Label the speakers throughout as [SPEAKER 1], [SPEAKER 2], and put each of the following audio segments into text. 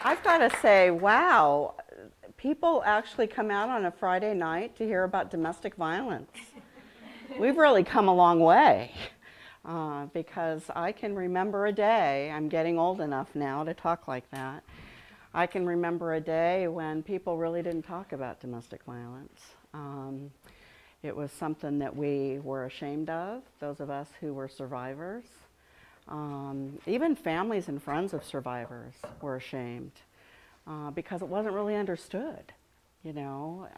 [SPEAKER 1] I've got to say, wow, people actually come out on a Friday night to hear about domestic violence. We've really come a long way. Because I can remember a day, I'm getting old enough now to talk like that. I can remember a day when people really didn't talk about domestic violence. It was something that we were ashamed of, those of us who were survivors. Even families and friends of survivors were ashamed because it wasn't really understood, you know.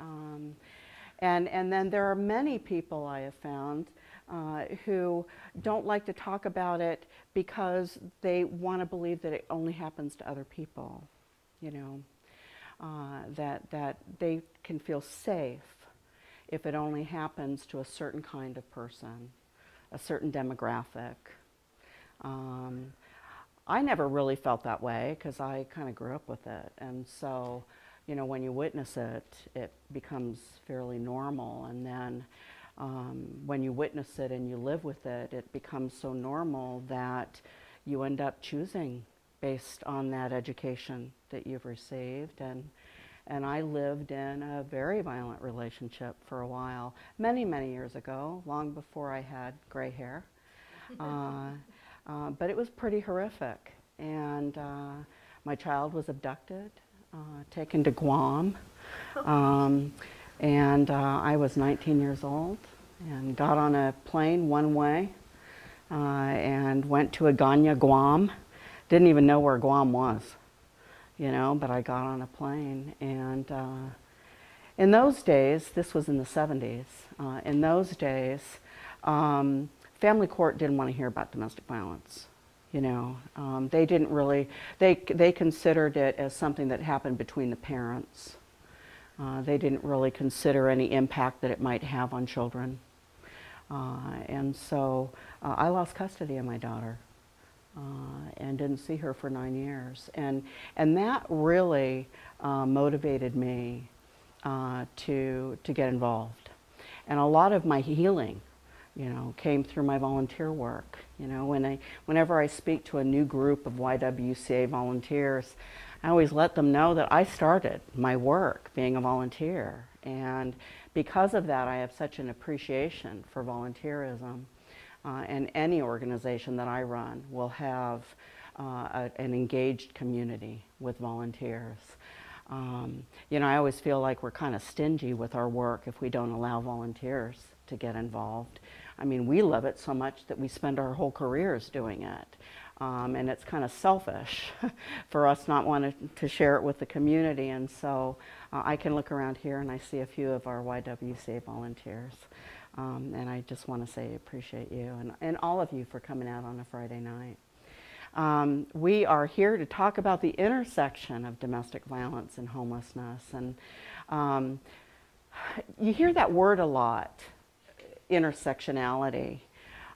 [SPEAKER 1] And then there are many people I have found who don't like to talk about it because they want to believe that it only happens to other people, you know, that they can feel safe if it only happens to a certain kind of person, a certain demographic. I never really felt that way because I kind of grew up with it, and so, you know, when you witness it, it becomes fairly normal, and then when you witness it and you live with it, it becomes so normal that you end up choosing based on that education that you've received. And I lived in a very violent relationship for a while, many, many years ago, long before I had gray hair. But it was pretty horrific. And my child was abducted, taken to Guam. And I was 19 years old and got on a plane one way and went to Agana, Guam. Didn't even know where Guam was, you know, but I got on a plane. And in those days, this was in the 70s, in those days, family court didn't want to hear about domestic violence. You know, they didn't really, they considered it as something that happened between the parents. They didn't really consider any impact that it might have on children. And so I lost custody of my daughter and didn't see her for 9 years. And that really motivated me to get involved. And a lot of my healing, you know, came through my volunteer work. You know, whenever I speak to a new group of YWCA volunteers, I always let them know that I started my work being a volunteer. And because of that, I have such an appreciation for volunteerism. And any organization that I run will have an engaged community with volunteers. You know, I always feel like we're kind of stingy with our work if we don't allow volunteers to get involved. I mean, we love it so much that we spend our whole careers doing it. And it's kind of selfish for us not wanting to share it with the community. And so I can look around here and I see a few of our YWCA volunteers. And I just want to say I appreciate you and all of you for coming out on a Friday night. We are here to talk about the intersection of domestic violence and homelessness. And you hear that word a lot, intersectionality.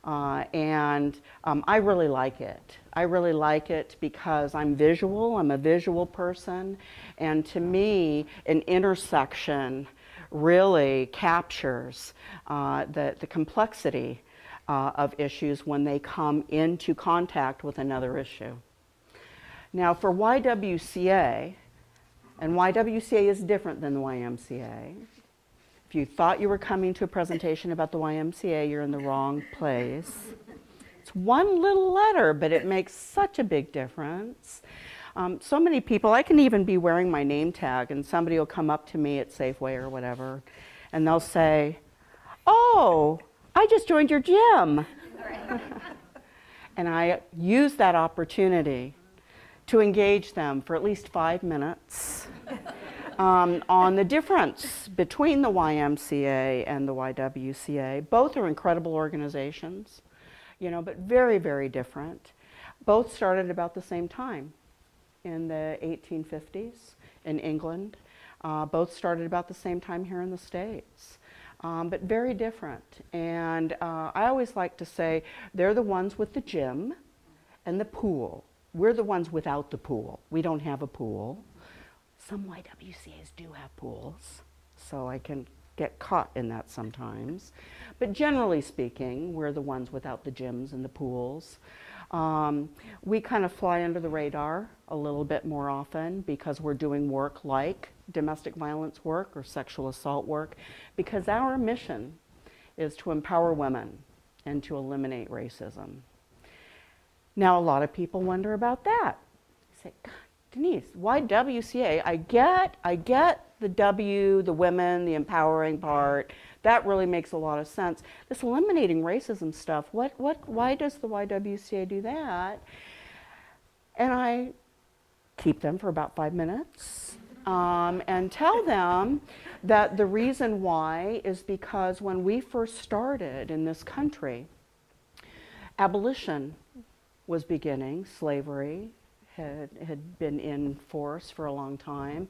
[SPEAKER 1] And I really like it. I really like it because I'm visual, I'm a visual person, and to me, an intersection really captures the complexity of issues when they come into contact with another issue. Now for YWCA, and YWCA is different than the YMCA. If you thought you were coming to a presentation about the YMCA, you're in the wrong place. It's one little letter, but it makes such a big difference. So many people, I can even be wearing my name tag and somebody will come up to me at Safeway or whatever and they'll say, "Oh, I just joined your gym." And I use that opportunity to engage them for at least 5 minutes on the difference between the YMCA and the YWCA. Both are incredible organizations, you know, but very, very different. Both started about the same time in the 1850s in England. Both started about the same time here in the States, but very different. And I always like to say they're the ones with the gym and the pool. We're the ones without the pool. We don't have a pool. Some YWCAs do have pools, so I can get caught in that sometimes. But generally speaking, we're the ones without the gyms and the pools. We kind of fly under the radar a little bit more often because we're doing work like domestic violence work or sexual assault work, because our mission is to empower women and to eliminate racism. Now, a lot of people wonder about that. They say, God, Denise, why WCA? I get the W, the women, the empowering part. That really makes a lot of sense. This eliminating racism stuff, why does the YWCA do that? And I keep them for about 5 minutes and tell them that the reason why is because when we first started in this country, abolition was beginning. Slavery had been in force for a long time.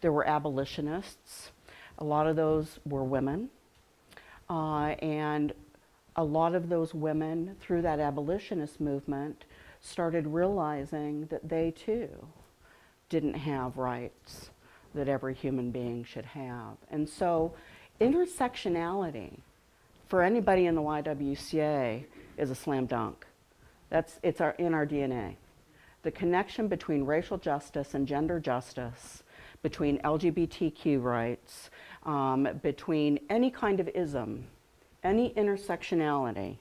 [SPEAKER 1] There were abolitionists. A lot of those were women. And a lot of those women, through that abolitionist movement, started realizing that they too didn't have rights that every human being should have. And so intersectionality for anybody in the YWCA is a slam dunk. It's in our DNA. The connection between racial justice and gender justice, between LGBTQ rights, between any kind of ism, any intersectionality,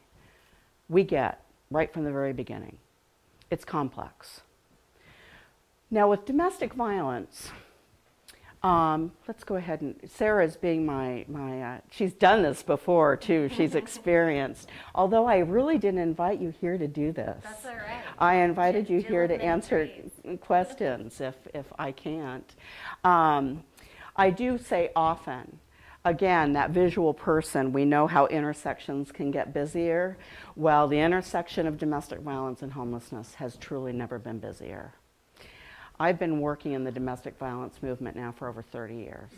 [SPEAKER 1] we get right from the very beginning. It's complex. Now with domestic violence, let's go ahead and, Sarah's being she's done this before too, she's experienced. Although I really didn't invite you here to do this.
[SPEAKER 2] That's all right.
[SPEAKER 1] I invited you here to answer questions if I can't. I do say often, again, that visual person, we know how intersections can get busier. Well, the intersection of domestic violence and homelessness has truly never been busier. I've been working in the domestic violence movement now for over 30 years.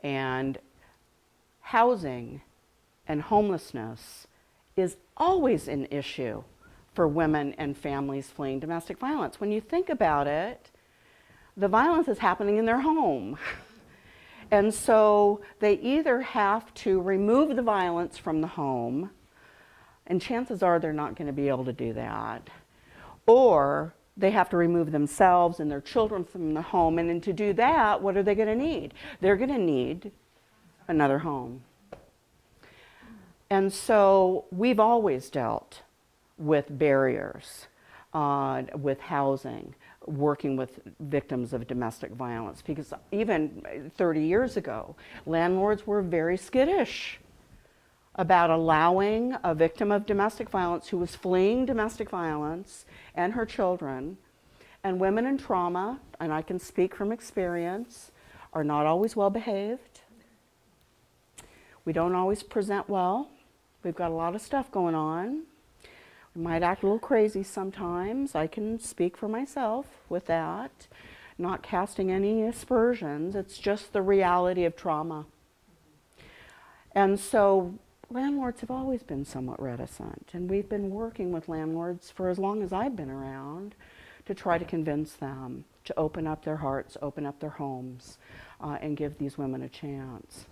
[SPEAKER 1] And housing and homelessness is always an issue for women and families fleeing domestic violence. When you think about it, the violence is happening in their home. And so they either have to remove the violence from the home, and chances are they're not going to be able to do that, or they have to remove themselves and their children from the home. And then to do that, what are they going to need? They're going to need another home. And so we've always dealt with barriers, with housing, working with victims of domestic violence, because even 30 years ago, landlords were very skittish about allowing a victim of domestic violence who was fleeing domestic violence and her children, and women in trauma, and I can speak from experience, are not always well behaved. We don't always present well. We've got a lot of stuff going on. We might act a little crazy sometimes. I can speak for myself with that. Not casting any aspersions. It's just the reality of trauma. And so landlords have always been somewhat reticent, and we've been working with landlords for as long as I've been around to try to convince them to open up their hearts, open up their homes, and give these women a chance.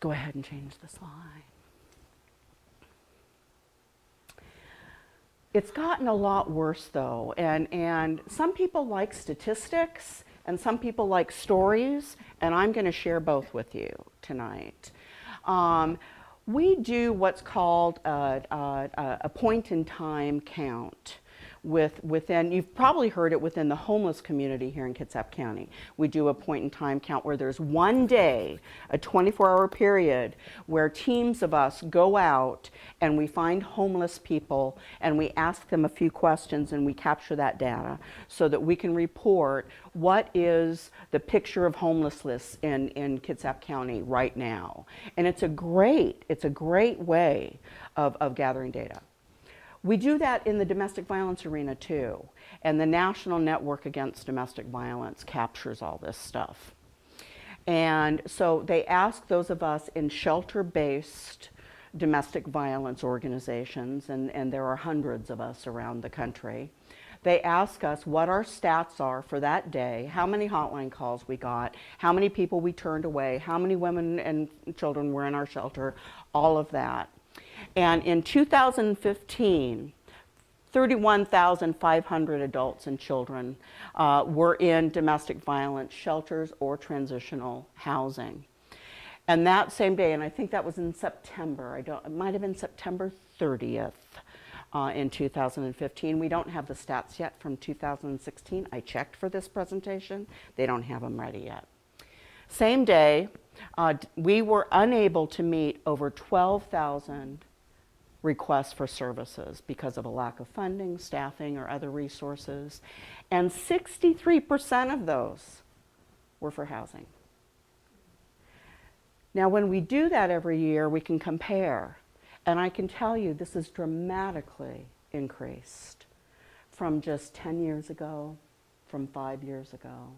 [SPEAKER 1] Go ahead and change the slide. It's gotten a lot worse though, and some people like statistics and some people like stories, and I'm going to share both with you tonight. We do what's called a point-in-time count within, you've probably heard it within the homeless community here in Kitsap County. We do a point-in-time count where there's one day, a 24-hour period, where teams of us go out and we find homeless people and we ask them a few questions and we capture that data so that we can report what is the picture of homelessness in Kitsap County right now. And it's a great way of gathering data. We do that in the domestic violence arena too, and the National Network Against Domestic Violence captures all this stuff. And so they ask those of us in shelter-based domestic violence organizations, and there are hundreds of us around the country. They ask us what our stats are for that day, how many hotline calls we got, how many people we turned away, how many women and children were in our shelter, all of that. And in 2015, 31,500 adults and children were in domestic violence shelters or transitional housing. And that same day, and I think that was in September, it might have been September 30th in 2015. We don't have the stats yet from 2016. I checked for this presentation. They don't have them ready yet. Same day, we were unable to meet over 12,000 requests for services because of a lack of funding, staffing, or other resources. And 63% of those were for housing. Now, when we do that every year, we can compare. And I can tell you this is dramatically increased from just 10 years ago, from 5 years ago,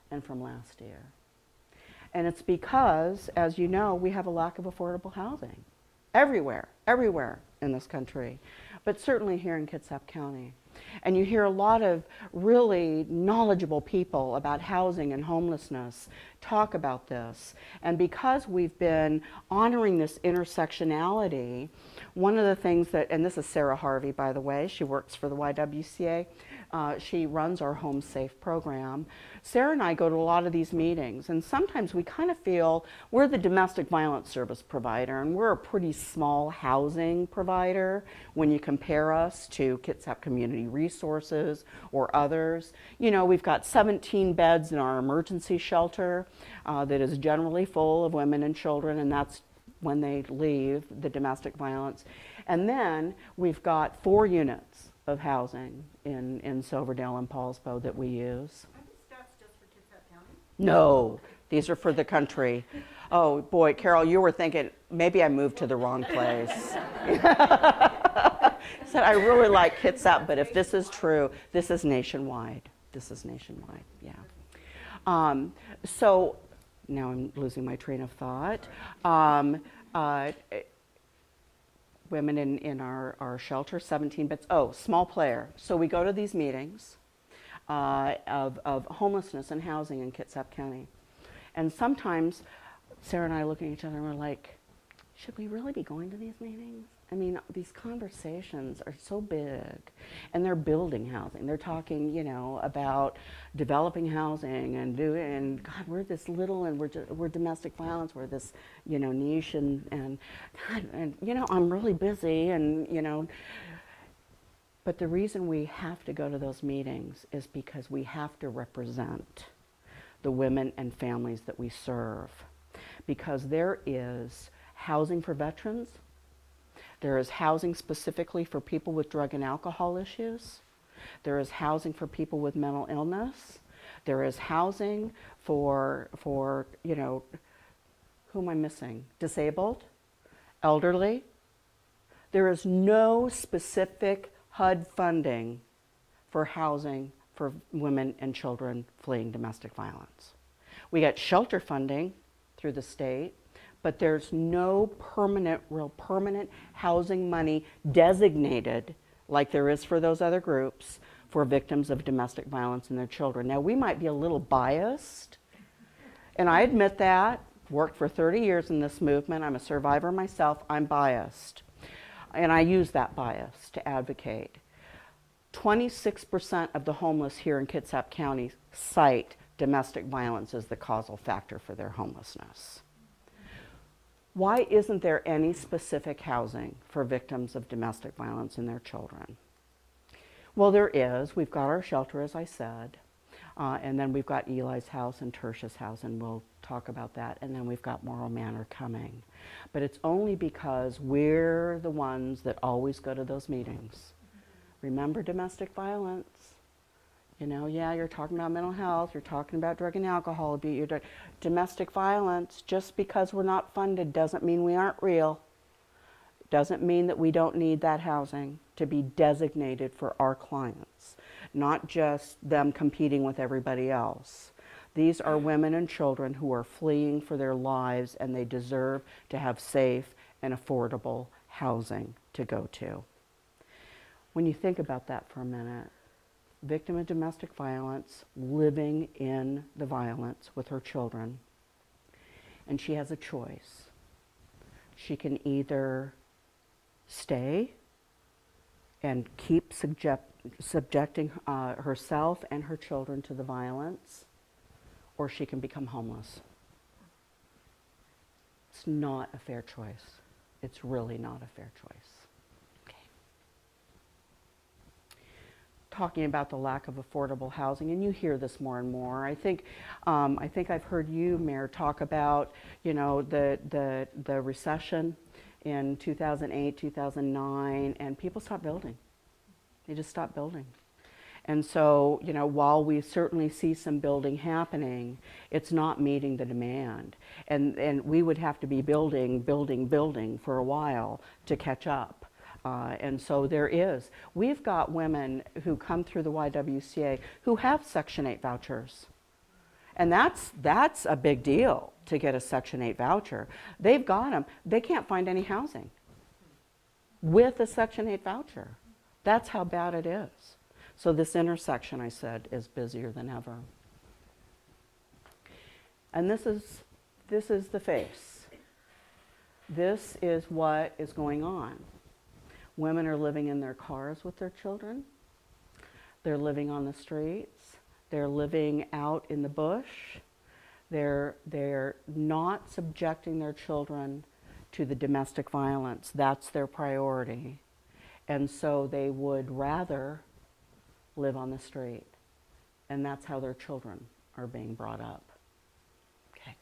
[SPEAKER 1] and from last year. And it's because, as you know, we have a lack of affordable housing everywhere in this country, but certainly here in Kitsap County. And you hear a lot of really knowledgeable people about housing and homelessness talk about this. And because we've been honoring this intersectionality, one of the things that, and this is Sarah Harvey, by the way, she works for the YWCA. She runs our Home Safe program. Sarah and I go to a lot of these meetings, and sometimes we kind of feel we're the domestic violence service provider, and we're a pretty small housing provider when you compare us to Kitsap Community Resources or others. You know, we've got 17 beds in our emergency shelter that is generally full of women and children, and that's when they leave the domestic violence. And then we've got 4 units of housing in Silverdale and Poulsbo that we use.
[SPEAKER 2] Are these stats just for Kitsap County?
[SPEAKER 1] No, these are for the country. Oh boy, Carol, you were thinking, maybe I moved to the wrong place. Said, I really like Kitsap, but if this is true, this is nationwide. This is nationwide, yeah. So, now I'm losing my train of thought. Women in our shelter, 17 beds. Oh, small player. So we go to these meetings of homelessness and housing in Kitsap County. And sometimes Sarah and I look at each other and we're like, should we really be going to these meetings? I mean, these conversations are so big, and they're building housing. They're talking, you know, about developing housing and God, we're this little, and we're domestic violence. We're this, you know, niche, and you know, I'm really busy, and you know. But the reason we have to go to those meetings is because we have to represent the women and families that we serve, because there is housing for veterans. There is housing specifically for people with drug and alcohol issues. There is housing for people with mental illness. There is housing for you know, who am I missing? Disabled, elderly. There is no specific HUD funding for housing for women and children fleeing domestic violence. We get shelter funding through the state, but there's no real permanent housing money designated like there is for those other groups for victims of domestic violence and their children. Now, we might be a little biased, and I admit that. Worked for 30 years in this movement. I'm a survivor myself. I'm biased, and I use that bias to advocate. 26% of the homeless here in Kitsap County cite domestic violence as the causal factor for their homelessness. Why isn't there any specific housing for victims of domestic violence and their children? Well, there is. We've got our shelter, as I said, and then we've got Eli's house and Tertia's house, and we'll talk about that, and then we've got Morrow Manor coming. But it's only because we're the ones that always go to those meetings. Remember domestic violence? You know, yeah, you're talking about mental health, you're talking about drug and alcohol abuse, domestic violence. Just because we're not funded doesn't mean we aren't real. Doesn't mean that we don't need that housing to be designated for our clients, not just them competing with everybody else. These are women and children who are fleeing for their lives, and they deserve to have safe and affordable housing to go to. When you think about that for a minute, victim of domestic violence, living in the violence with her children. And she has a choice. She can either stay and keep subjecting herself and her children to the violence, or she can become homeless. It's not a fair choice. It's really not a fair choice. Okay. Talking about the lack of affordable housing, and you hear this more and more. I think I've heard you, Mayor, talk about, you know, the recession in 2008, 2009, and people stopped building. They just stopped building. And so, you know, while we certainly see some building happening, it's not meeting the demand. And we would have to be building for a while to catch up. And so we've got women who come through the YWCA who have Section 8 vouchers. And that's a big deal to get a Section 8 voucher. They've got them. They can't find any housing with a Section 8 voucher. That's how bad it is. So this intersection, I said, is busier than ever. And this is the face. This is what is going on. Women are living in their cars with their children. They're living on the streets. They're living out in the bush. They're not subjecting their children to the domestic violence. That's their priority. And so they would rather live on the street. And that's how their children are being brought up. Okay.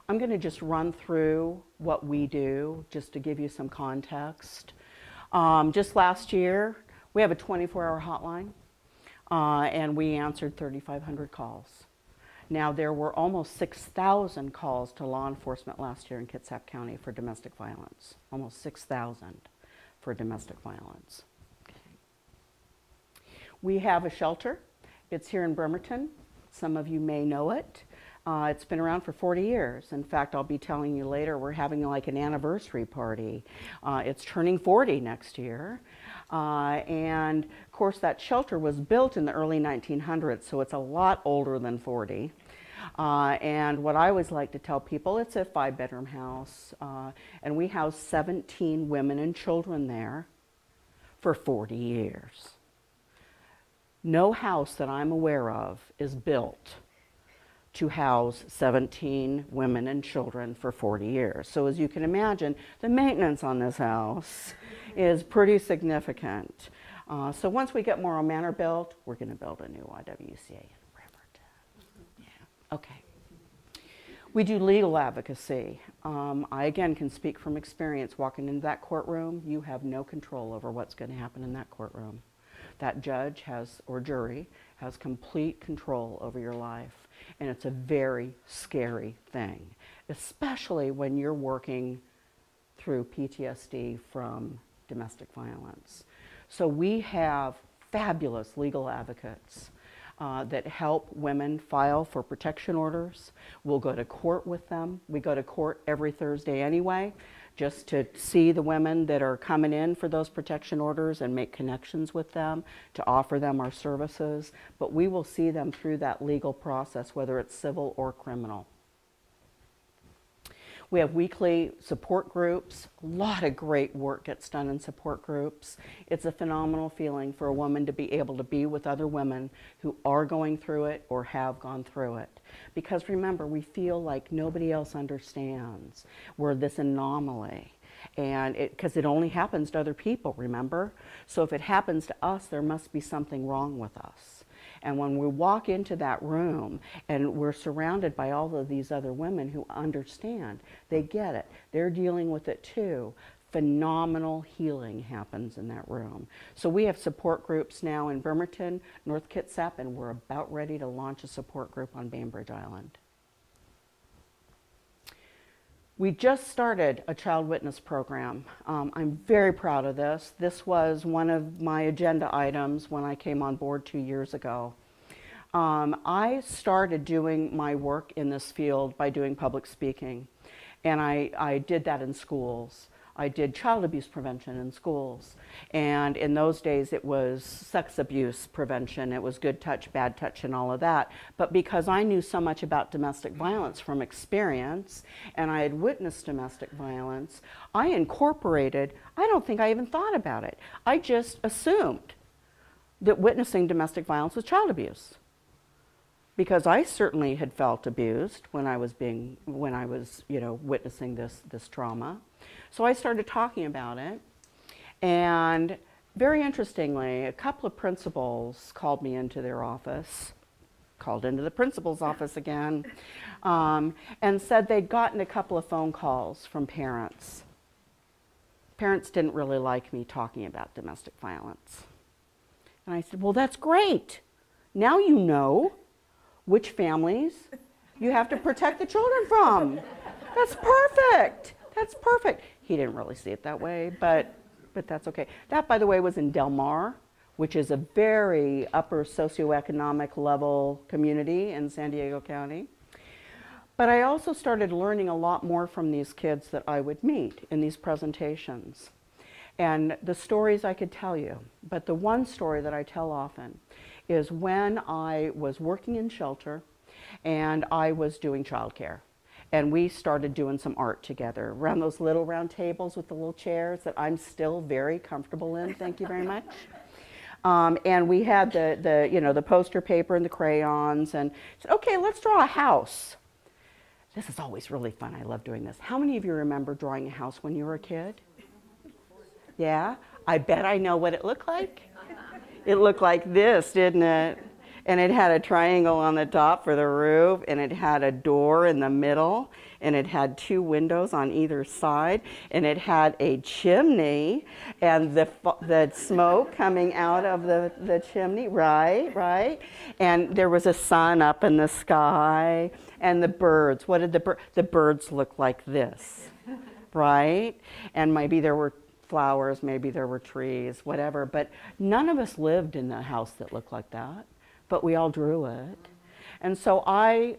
[SPEAKER 1] I'm going to just run through what we do, just to give you some context. Just last year, we have a 24-hour hotline, and we answered 3,500 calls. Now, there were almost 6,000 calls to law enforcement last year in Kitsap County for domestic violence. Almost 6,000 for domestic violence. We have a shelter. It's here in Bremerton. Some of you may know it. It's been around for 40 years. In fact, I'll be telling you later, we're having like an anniversary party. It's turning 40 next year. And of course, that shelter was built in the early 1900s, so it's a lot older than 40. And what I always like to tell people, it's a 5-bedroom house, and we house 17 women and children there for 40 years. No house that I'm aware of is built to house 17 women and children for 40 years. So as you can imagine, the maintenance on this house is pretty significant. So once we get Morrow Manor built, we're going to build a new YWCA in Bremerton. Yeah. Okay. We do legal advocacy. I again can speak from experience. Walking into that courtroom, you have no control over what's going to happen in that courtroom. That judge or jury has complete control over your life. And it's a very scary thing, especially when you're working through PTSD from domestic violence. So we have fabulous legal advocates that help women file for protection orders. We'll go to court with them. We go to court every Thursday anyway, just to see the women that are coming in for those protection orders and make connections with them to offer them our services. But we will see them through that legal process, whether it's civil or criminal. We have weekly support groups. A lot of great work gets done in support groups. It's a phenomenal feeling for a woman to be able to be with other women who are going through it or have gone through it. Because remember, we feel like nobody else understands. We're this anomaly. And because it only happens to other people, remember? So if it happens to us, there must be something wrong with us. And when we walk into that room and we're surrounded by all of these other women who understand, they get it, they're dealing with it too, phenomenal healing happens in that room. So we have support groups now in Bremerton, North Kitsap, and we're about ready to launch a support group on Bainbridge Island. We just started a child witness program. I'm very proud of this. This was one of my agenda items when I came on board 2 years ago. I started doing my work in this field by doing public speaking, and I did that in schools. I did child abuse prevention in schools. And in those days it was sex abuse prevention. It was good touch, bad touch, and all of that. But because I knew so much about domestic violence from experience, and I had witnessed domestic violence, I incorporated, I don't think I even thought about it. I just assumed that witnessing domestic violence was child abuse. Because I certainly had felt abused when I was witnessing this trauma. So I started talking about it, and very interestingly, a couple of principals called me into their office, called into the principal's office again, and said they'd gotten a couple of phone calls from parents. Parents didn't really like me talking about domestic violence. And I said, well, that's great. Now you know which families you have to protect the children from. That's perfect. That's perfect. He didn't really see it that way, but that's okay. That, by the way, was in Del Mar, which is a very upper socioeconomic level community in San Diego County. But I also started learning a lot more from these kids that I would meet in these presentations. And the stories I could tell you, but the one story that I tell often is when I was working in shelter and I was doing childcare. And we started doing some art together around those little round tables with the little chairs that I'm still very comfortable in, thank you very much. And we had the poster paper and the crayons, and said, okay, let's draw a house. This is always really fun, I love doing this. How many of you remember drawing a house when you were a kid? Yeah, I bet I know what it looked like. It looked like this, didn't it? And it had a triangle on the top for the roof, and it had a door in the middle, and it had 2 windows on either side, and it had a chimney, and the smoke coming out of the chimney, right? And there was a sun up in the sky, and the birds. What did the birds look like this, right? And maybe there were flowers, maybe there were trees, whatever, but none of us lived in a house that looked like that. But we all drew it. And so I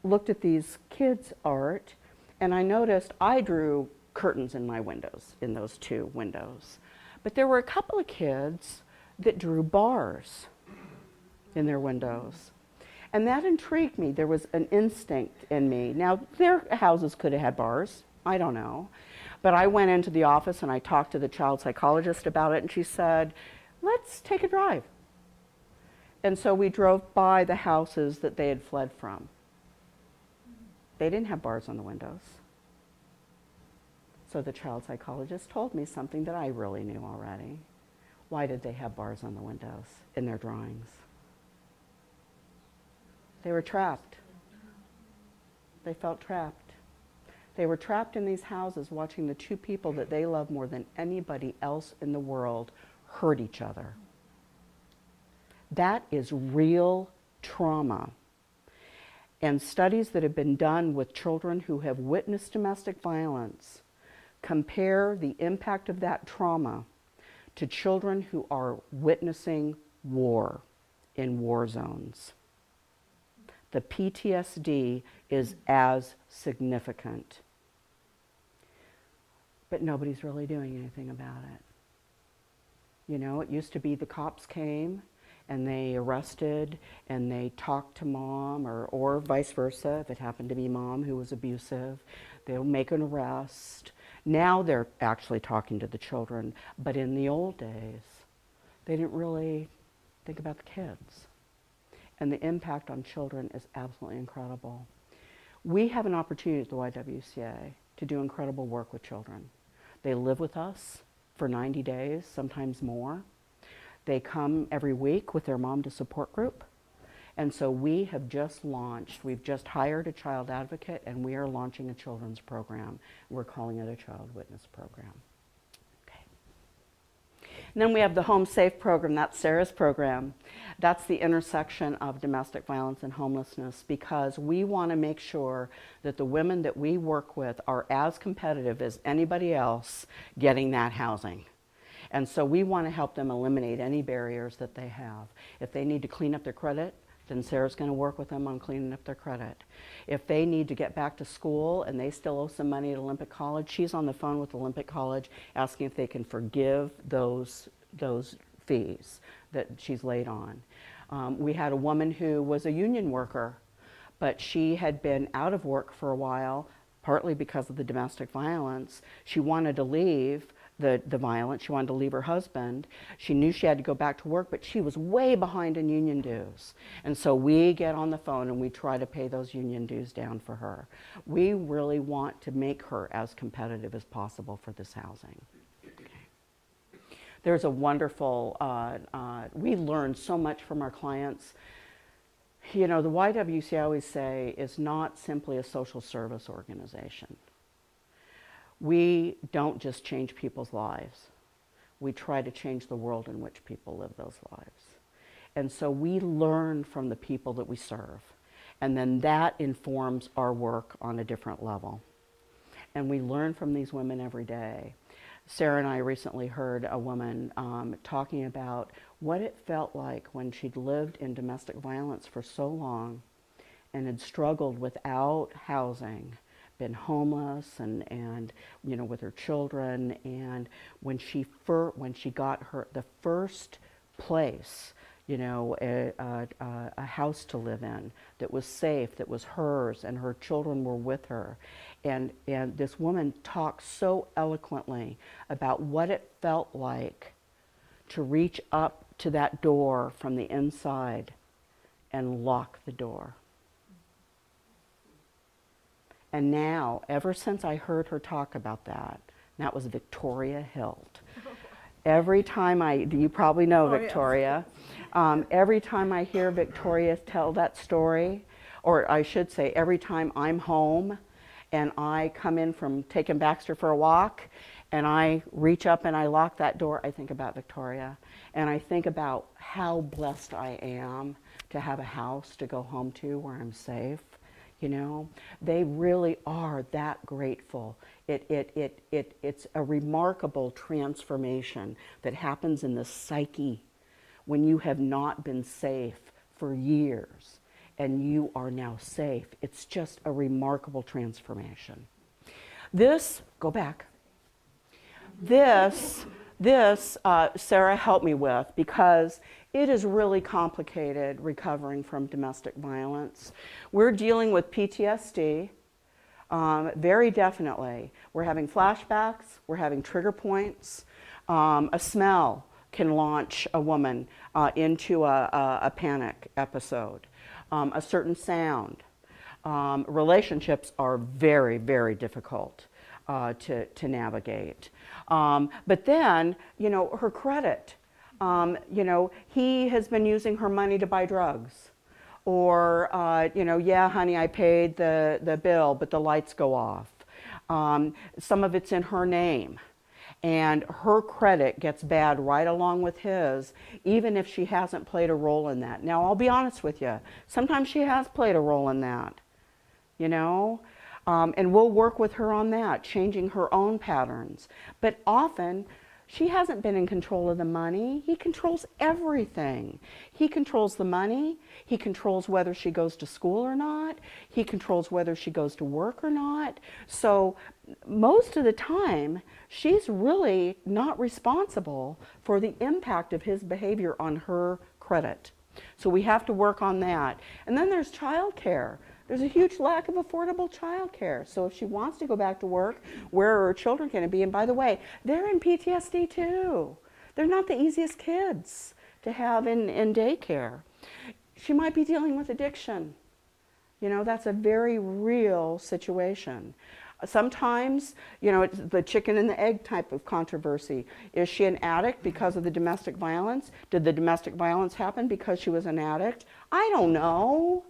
[SPEAKER 1] looked at these kids' art, and I noticed I drew curtains in my windows, in those 2 windows. But there were a couple of kids that drew bars in their windows. And that intrigued me. There was an instinct in me. Now, their houses could have had bars. I don't know. But I went into the office and I talked to the child psychologist about it, and she said, let's take a drive. And so we drove by the houses that they had fled from. They didn't have bars on the windows. So the child psychologist told me something that I really knew already. Why did they have bars on the windows in their drawings? They were trapped. They felt trapped. They were trapped in these houses watching the 2 people that they loved more than anybody else in the world hurt each other. That is real trauma. And studies that have been done with children who have witnessed domestic violence compare the impact of that trauma to children who are witnessing war in war zones. The PTSD is as significant. But nobody's really doing anything about it. You know, it used to be the cops came and they arrested and they talked to mom, or vice versa, if it happened to be mom who was abusive, they'll make an arrest. Now they're actually talking to the children, but in the old days, they didn't really think about the kids. And the impact on children is absolutely incredible. We have an opportunity at the YWCA to do incredible work with children. They live with us for 90 days, sometimes more. They come every week with their mom to support group. And so we have just launched, we've just hired a child advocate, and we are launching a children's program. We're calling it a child witness program. Okay. And then we have the Home Safe program. That's Sarah's program. That's the intersection of domestic violence and homelessness, because we want to make sure that the women that we work with are as competitive as anybody else getting that housing. And so we want to help them eliminate any barriers that they have. If they need to clean up their credit, then Sarah's going to work with them on cleaning up their credit. If they need to get back to school and they still owe some money at Ymca College, she's on the phone with Ymca College asking if they can forgive those fees that she's late on. We had a woman who was a union worker, but she had been out of work for a while, partly because of the domestic violence. She wanted to leave the violence. She wanted to leave her husband. She knew she had to go back to work, but she was way behind in union dues. And so we get on the phone and we try to pay those union dues down for her. We really want to make her as competitive as possible for this housing. There's a wonderful, we learn so much from our clients. You know, the YWC, I always say, is not simply a social service organization. We don't just change people's lives. We try to change the world in which people live those lives. And so we learn from the people that we serve. And then that informs our work on a different level. And we learn from these women every day. Sarah and I recently heard a woman talking about what it felt like when she'd lived in domestic violence for so long and had struggled without housing, been homeless and you know, with her children, and when she got the first place, you know, a house to live in that was safe, that was hers, and her children were with her. And this woman talked so eloquently about what it felt like to reach up to that door from the inside and lock the door. And now, ever since I heard her talk about that, and that was Victoria Hilt. Every time you probably know Victoria, every time I hear Victoria tell that story, or I should say every time I'm home and I come in from taking Baxter for a walk and I reach up and I lock that door, I think about Victoria. And I think about how blessed I am to have a house to go home to where I'm safe. You know, they really are that grateful. It's a remarkable transformation that happens in the psyche when you have not been safe for years and you are now safe. It's just a remarkable transformation. This, go back. This Sarah helped me with because it is really complicated recovering from domestic violence. We're dealing with PTSD, very definitely. We're having flashbacks, we're having trigger points. A smell can launch a woman into a panic episode. A certain sound. Relationships are very, very difficult to navigate. But then, you know, her credit. You know, he has been using her money to buy drugs. Or, you know, yeah, honey, I paid the bill, but the lights go off. Some of it's in her name. And her credit gets bad right along with his, even if she hasn't played a role in that. Now, I'll be honest with you. Sometimes she has played a role in that, you know. And we'll work with her on that, changing her own patterns. But often, she hasn't been in control of the money. He controls everything. He controls the money. He controls whether she goes to school or not. He controls whether she goes to work or not. So most of the time, she's really not responsible for the impact of his behavior on her credit. So we have to work on that. And then there's childcare. There's a huge lack of affordable childcare. So if she wants to go back to work, where are her children going to be? And by the way, they're in PTSD too. They're not the easiest kids to have in daycare. She might be dealing with addiction. You know, that's a very real situation. Sometimes, you know, it's the chicken and the egg type of controversy. Is she an addict because of the domestic violence? Did the domestic violence happen because she was an addict? I don't know.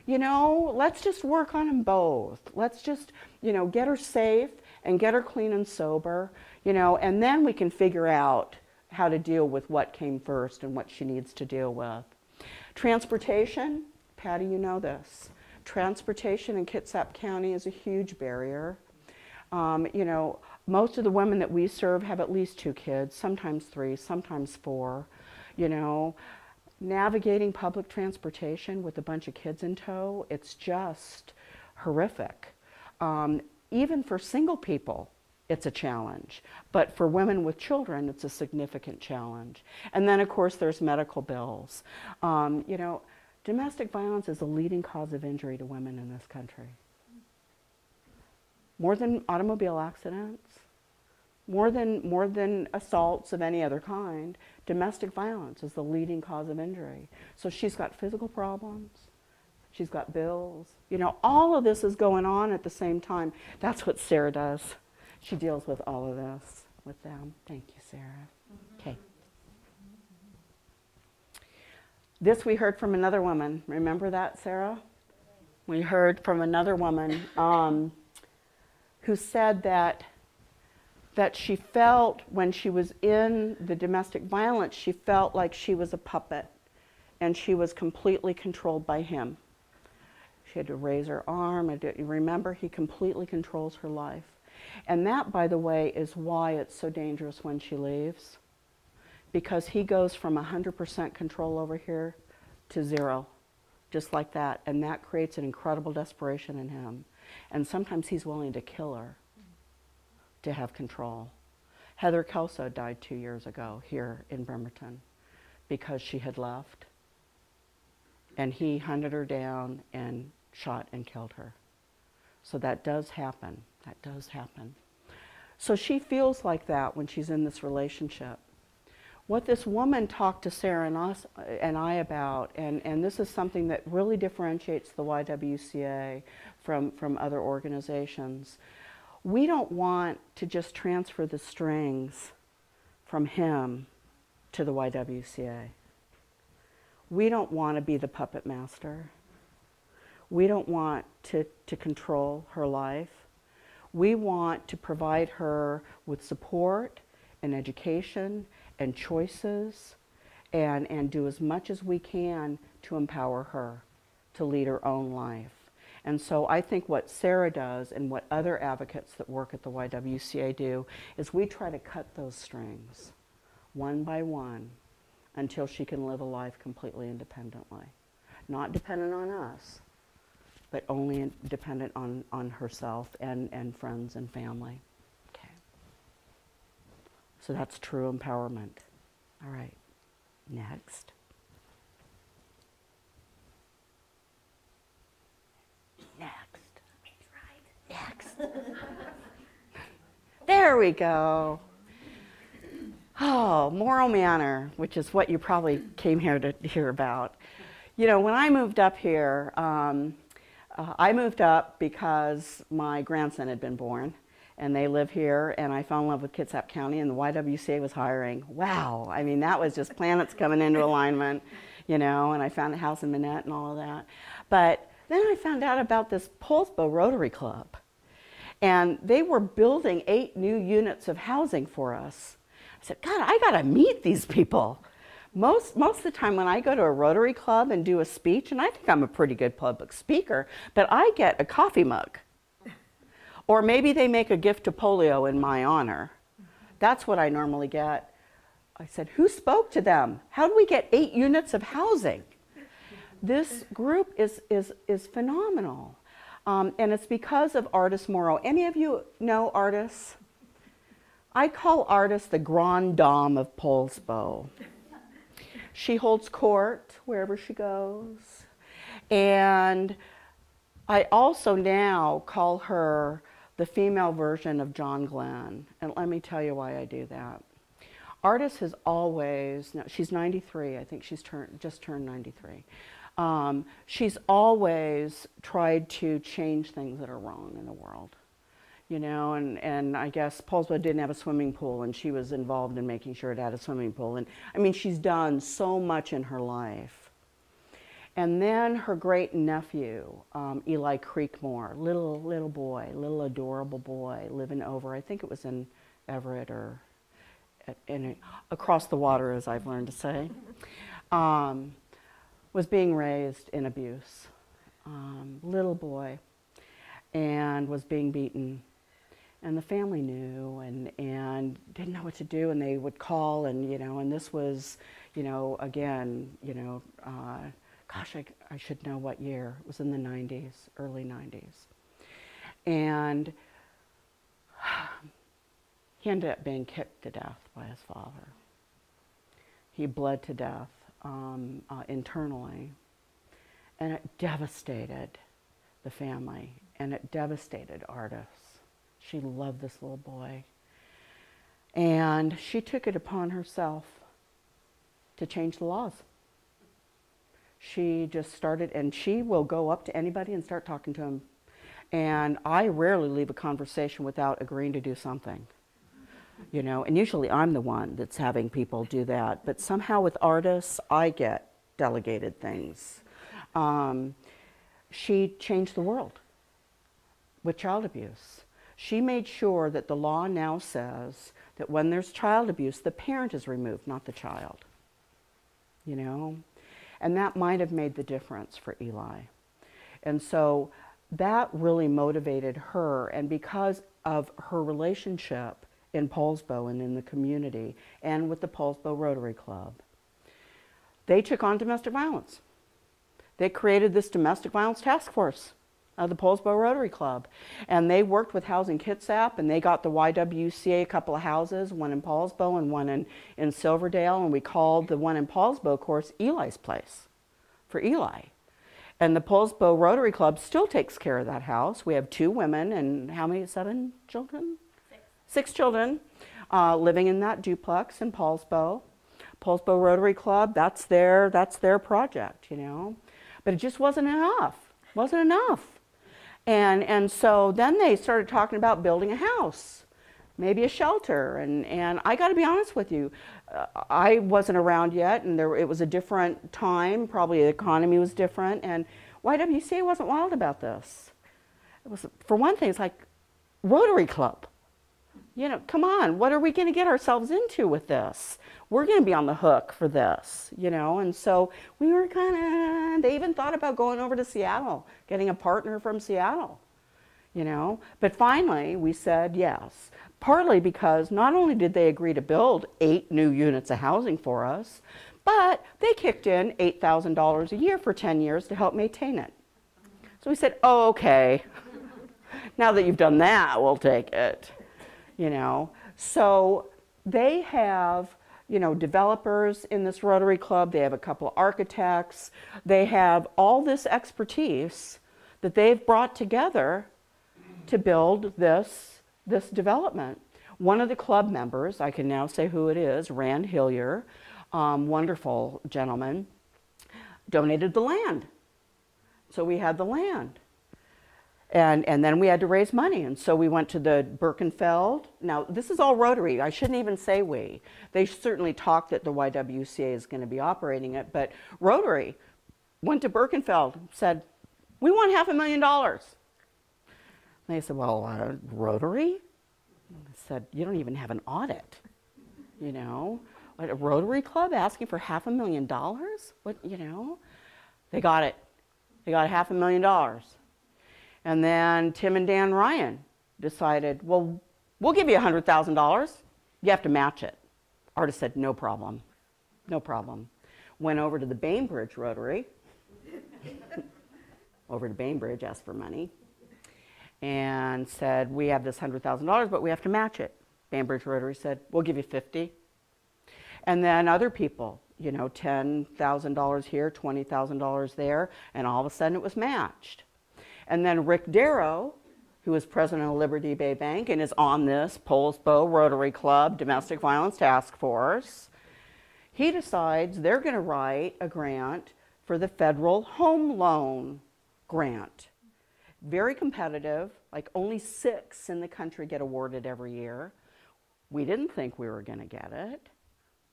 [SPEAKER 1] You know, let's just work on them both. Let's just, you know, get her safe and get her clean and sober, you know, and then we can figure out how to deal with what came first and what she needs to deal with. Transportation, Patty, you know this. Transportation in Kitsap County is a huge barrier. You know, most of the women that we serve have at least 2 kids, sometimes 3, sometimes 4, you know. navigating public transportation with a bunch of kids in tow, it's just horrific. Even for single people, it's a challenge. But for women with children, it's a significant challenge. And then, of course, there's medical bills. You know, domestic violence is the leading cause of injury to women in this country. More than automobile accidents, more than assaults of any other kind, domestic violence is the leading cause of injury. So she's got physical problems, she's got bills. You know, all of this is going on at the same time. That's what Sarah does. She deals with all of this with them. Thank you, Sarah. Okay. This we heard from another woman. Remember that, Sarah? We heard from another woman who said that she felt when she was in the domestic violence, she felt like she was a puppet and she was completely controlled by him. She had to raise her arm. Remember, he completely controls her life. And that, by the way, is why it's so dangerous when she leaves, because he goes from 100% control over here to 0, just like that. And that creates an incredible desperation in him. And sometimes he's willing to kill her to have control. Heather Kelso died 2 years ago here in Bremerton because she had left. And he hunted her down and shot and killed her. So that does happen. That does happen. So she feels like that when she's in this relationship. What this woman talked to Sarah and I about, and this is something that really differentiates the YWCA from other organizations, we don't want to just transfer the strings from him to the YWCA. We don't want to be the puppet master. We don't want to control her life. We want to provide her with support and education and choices and do as much as we can to empower her to lead her own life. And so I think what Sarah does and what other advocates that work at the YWCA do is we try to cut those strings one by one until she can live a life completely independently. Not dependent on us, but only dependent on herself and friends and family. Okay. So that's true empowerment. All right, next. Next. There we go. Oh, Morrow Manor, which is what you probably came here to hear about. You know, when I moved up here, I moved up because my grandson had been born, and they live here, and I fell in love with Kitsap County, and the YWCA was hiring. Wow, I mean, that was just planets coming into alignment, you know, and I found a house in Minette and all of that. But then I found out about this Poulsbo Rotary Club, and they were building 8 new units of housing for us. I said, God, I gotta meet these people. Most of the time when I go to a Rotary Club and do a speech, and I think I'm a pretty good public speaker, but I get a coffee mug. Or maybe they make a gift to polio in my honor. That's what I normally get. I said, who spoke to them? How do we get 8 units of housing? This group is phenomenal. And it's because of Artis Morrow. Any of you know Artis? I call Artis the grande dame of Poulsbo. She holds court wherever she goes. And I also now call her the female version of John Glenn. And let me tell you why I do that. Artis has always, no, she's 93, I think she's just turned 93. She's always tried to change things that are wrong in the world. You know, and I guess Poulsbo didn't have a swimming pool, and she was involved in making sure it had a swimming pool. And I mean, she's done so much in her life. And then her great nephew, Eli Creekmore, little boy, little adorable boy, living over, I think it was in Everett or across the water, as I've learned to say, was being raised in abuse. Little boy, and was being beaten. And the family knew and didn't know what to do, and they would call, and and this was, again, gosh, I should know what year. It was in the 90s, early 90s. And he ended up being kicked to death by his father. He bled to death internally, and it devastated the family, and it devastated Artis. She loved this little boy. And she took it upon herself to change the laws. She just started, and she will go up to anybody and start talking to him. And I rarely leave a conversation without agreeing to do something. And usually I'm the one that's having people do that. But somehow with Artis, I get delegated things. She changed the world with child abuse. She made sure that the law now says that when there's child abuse, the parent is removed, not the child. And that might have made the difference for Eli. And so that really motivated her, and because of her relationship in Poulsbo and in the community and with the Poulsbo Rotary Club, they took on domestic violence. They created this domestic violence task force of the Poulsbo Rotary Club. And they worked with Housing Kitsap, and they got the YWCA a couple of houses, one in Poulsbo and one in Silverdale, and we called the one in Poulsbo, of course, Eli's place for Eli. And the Poulsbo Rotary Club still takes care of that house. We have 2 women and how many, 7 children? 6 children living in that duplex in Poulsbo. Poulsbo Rotary Club, that's their project, But it just wasn't enough. And so then they started talking about building a house, maybe a shelter. And I got to be honest with you, I wasn't around yet, and it was a different time. Probably the economy was different, and YWCA wasn't wild about this. It was, for one thing, it's like Rotary Club. Come on, what are we going to get ourselves into with this? We're going to be on the hook for this, And so we were they even thought about going over to Seattle, getting a partner from Seattle, But finally, we said yes, partly because not only did they agree to build 8 new units of housing for us, but they kicked in $8,000 a year for 10 years to help maintain it. So we said, oh, okay, now that you've done that, we'll take it. So they have, developers in this Rotary Club. They have a couple of architects. They have all this expertise that they've brought together to build this development. One of the club members, I can now say who it is, Rand Hillier, wonderful gentleman, donated the land. So we had the land. And then we had to raise money, and so we went to the Birkenfeld. Now, this is all Rotary. I shouldn't even say we. They certainly talked that the YWCA is going to be operating it, but Rotary went to Birkenfeld, said, we want $500,000. And they said, well, Rotary? I said, you don't even have an audit, A Rotary Club asking for $500,000? What, They got it. They got $500,000. And then Tim and Dan Ryan decided, well, we'll give you $100,000. You have to match it. Artis said, no problem. No problem. Went over to the Bainbridge Rotary. Over to Bainbridge, asked for money. And said, we have this $100,000, but we have to match it. Bainbridge Rotary said, we'll give you 50. And then other people, $10,000 here, $20,000 there, and all of a sudden it was matched. And then Rick Darrow, who is president of Liberty Bay Bank and is on this Poulsbo Rotary Club Domestic Violence Task Force, he decides they're going to write a grant for the federal home loan grant. Very competitive, like only 6 in the country get awarded every year. We didn't think we were going to get it.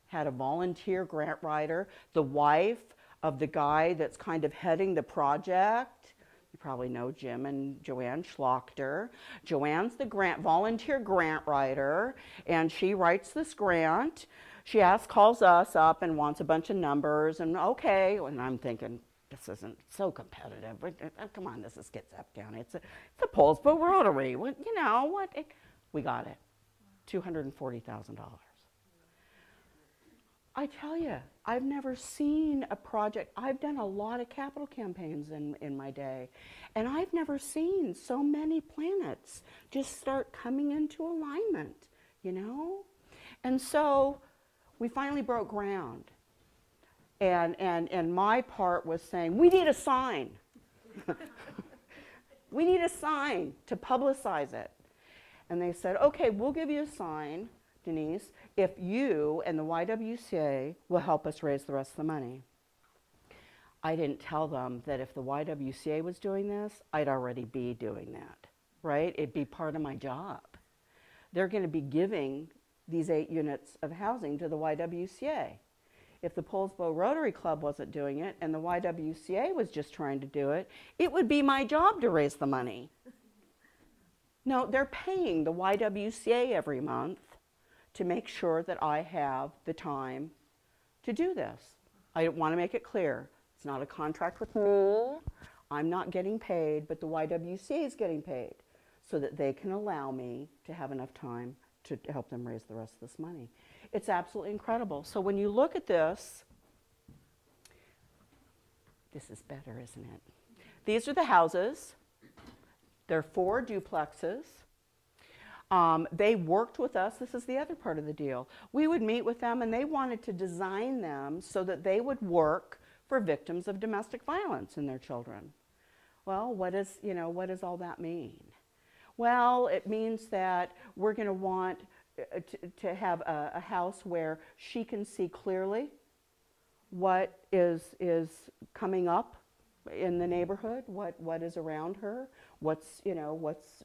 [SPEAKER 1] Had a volunteer grant writer, the wife of the guy that's kind of heading the project. You probably know Jim and Joanne Schlochter. Joanne's the volunteer grant writer, and she writes this grant. She calls us up and wants a bunch of numbers, and okay, and I'm thinking, this isn't so competitive. Come on, this is Kitsap County. It's a Poulsbo Rotary. What, We got it, $240,000. I tell you, I've never seen a project. I've done a lot of capital campaigns in my day, and I've never seen so many planets just start coming into alignment, you know? And so we finally broke ground. And my part was saying, we need a sign. We need a sign to publicize it. And they said, okay, we'll give you a sign, Denise, if you and the YWCA will help us raise the rest of the money. I didn't tell them that if the YWCA was doing this, I'd already be doing that, right? It'd be part of my job. They're going to be giving these 8 units of housing to the YWCA. If the Poulsbo Rotary Club wasn't doing it and the YWCA was just trying to do it, it would be my job to raise the money. No, they're paying the YWCA every month to make sure that I have the time to do this. I want to make it clear. It's not a contract with me. I'm not getting paid, but the YWCA is getting paid so that they can allow me to have enough time to help them raise the rest of this money. It's absolutely incredible. So when you look at this, this is better, isn't it? These are the houses. They're 4 duplexes. They worked with us. This is the other part of the deal. We would meet with them, and they wanted to design them so that they would work for victims of domestic violence and their children. Well, what does all that mean? Well, it means that we're going to want to have a house where she can see clearly what is coming up in the neighborhood, what is around her, what's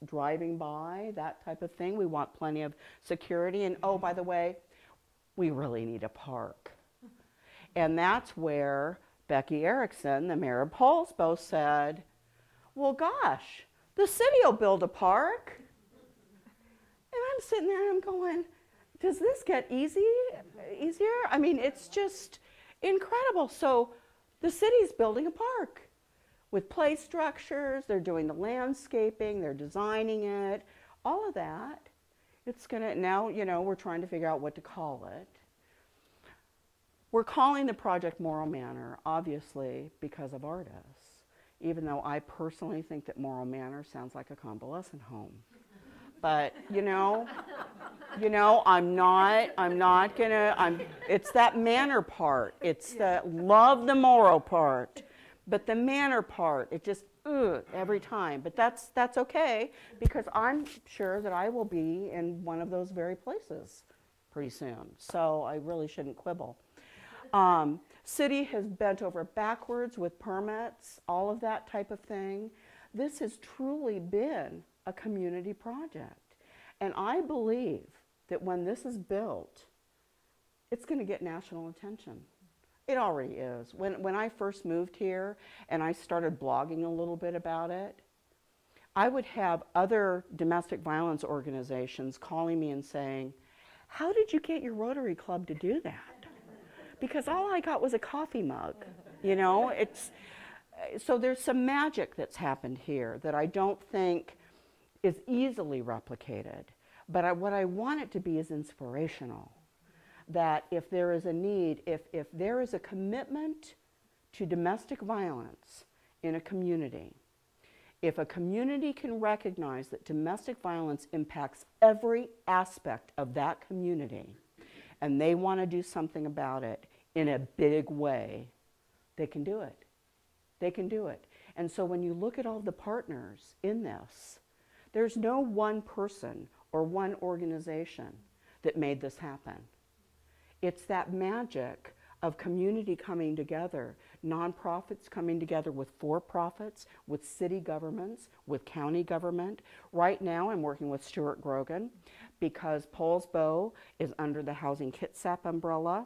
[SPEAKER 1] driving by, that type of thing. We want plenty of security. And oh, by the way, we really need a park. And that's where Becky Erickson, the mayor of Poulsbo, said, well, gosh, the city will build a park. And I'm sitting there and I'm going, does this get easier? I mean, it's just incredible. So the city's building a park with play structures. They're doing the landscaping. They're designing it. All of that. It's going to, now, we're trying to figure out what to call it. We're calling the project Morrow Manor, obviously, because of artists, even though I personally think that Morrow Manor sounds like a convalescent home. But, it's that manor part. It's the love the Morrow part. But the manor part, it just, every time. But that's okay, because I'm sure that I will be in one of those very places pretty soon. So I really shouldn't quibble. City has bent over backwards with permits, all of that type of thing. This has truly been a community project. And I believe that when this is built, it's going to get national attention. It already is. When I first moved here and I started blogging a little bit about it, I would have other domestic violence organizations calling me and saying, how did you get your Rotary Club to do that? Because all I got was a coffee mug, so there's some magic that's happened here that I don't think is easily replicated. But what I want it to be is inspirational. That if there is a need, if there is a commitment to domestic violence in a community, if a community can recognize that domestic violence impacts every aspect of that community, and they want to do something about it in a big way, they can do it. They can do it. And so when you look at all the partners in this, there's no one person or one organization that made this happen. It's that magic of community coming together, nonprofits coming together with for-profits, with city governments, with county government. Right now I'm working with Stuart Grogan because Poulsbo is under the Housing Kitsap umbrella,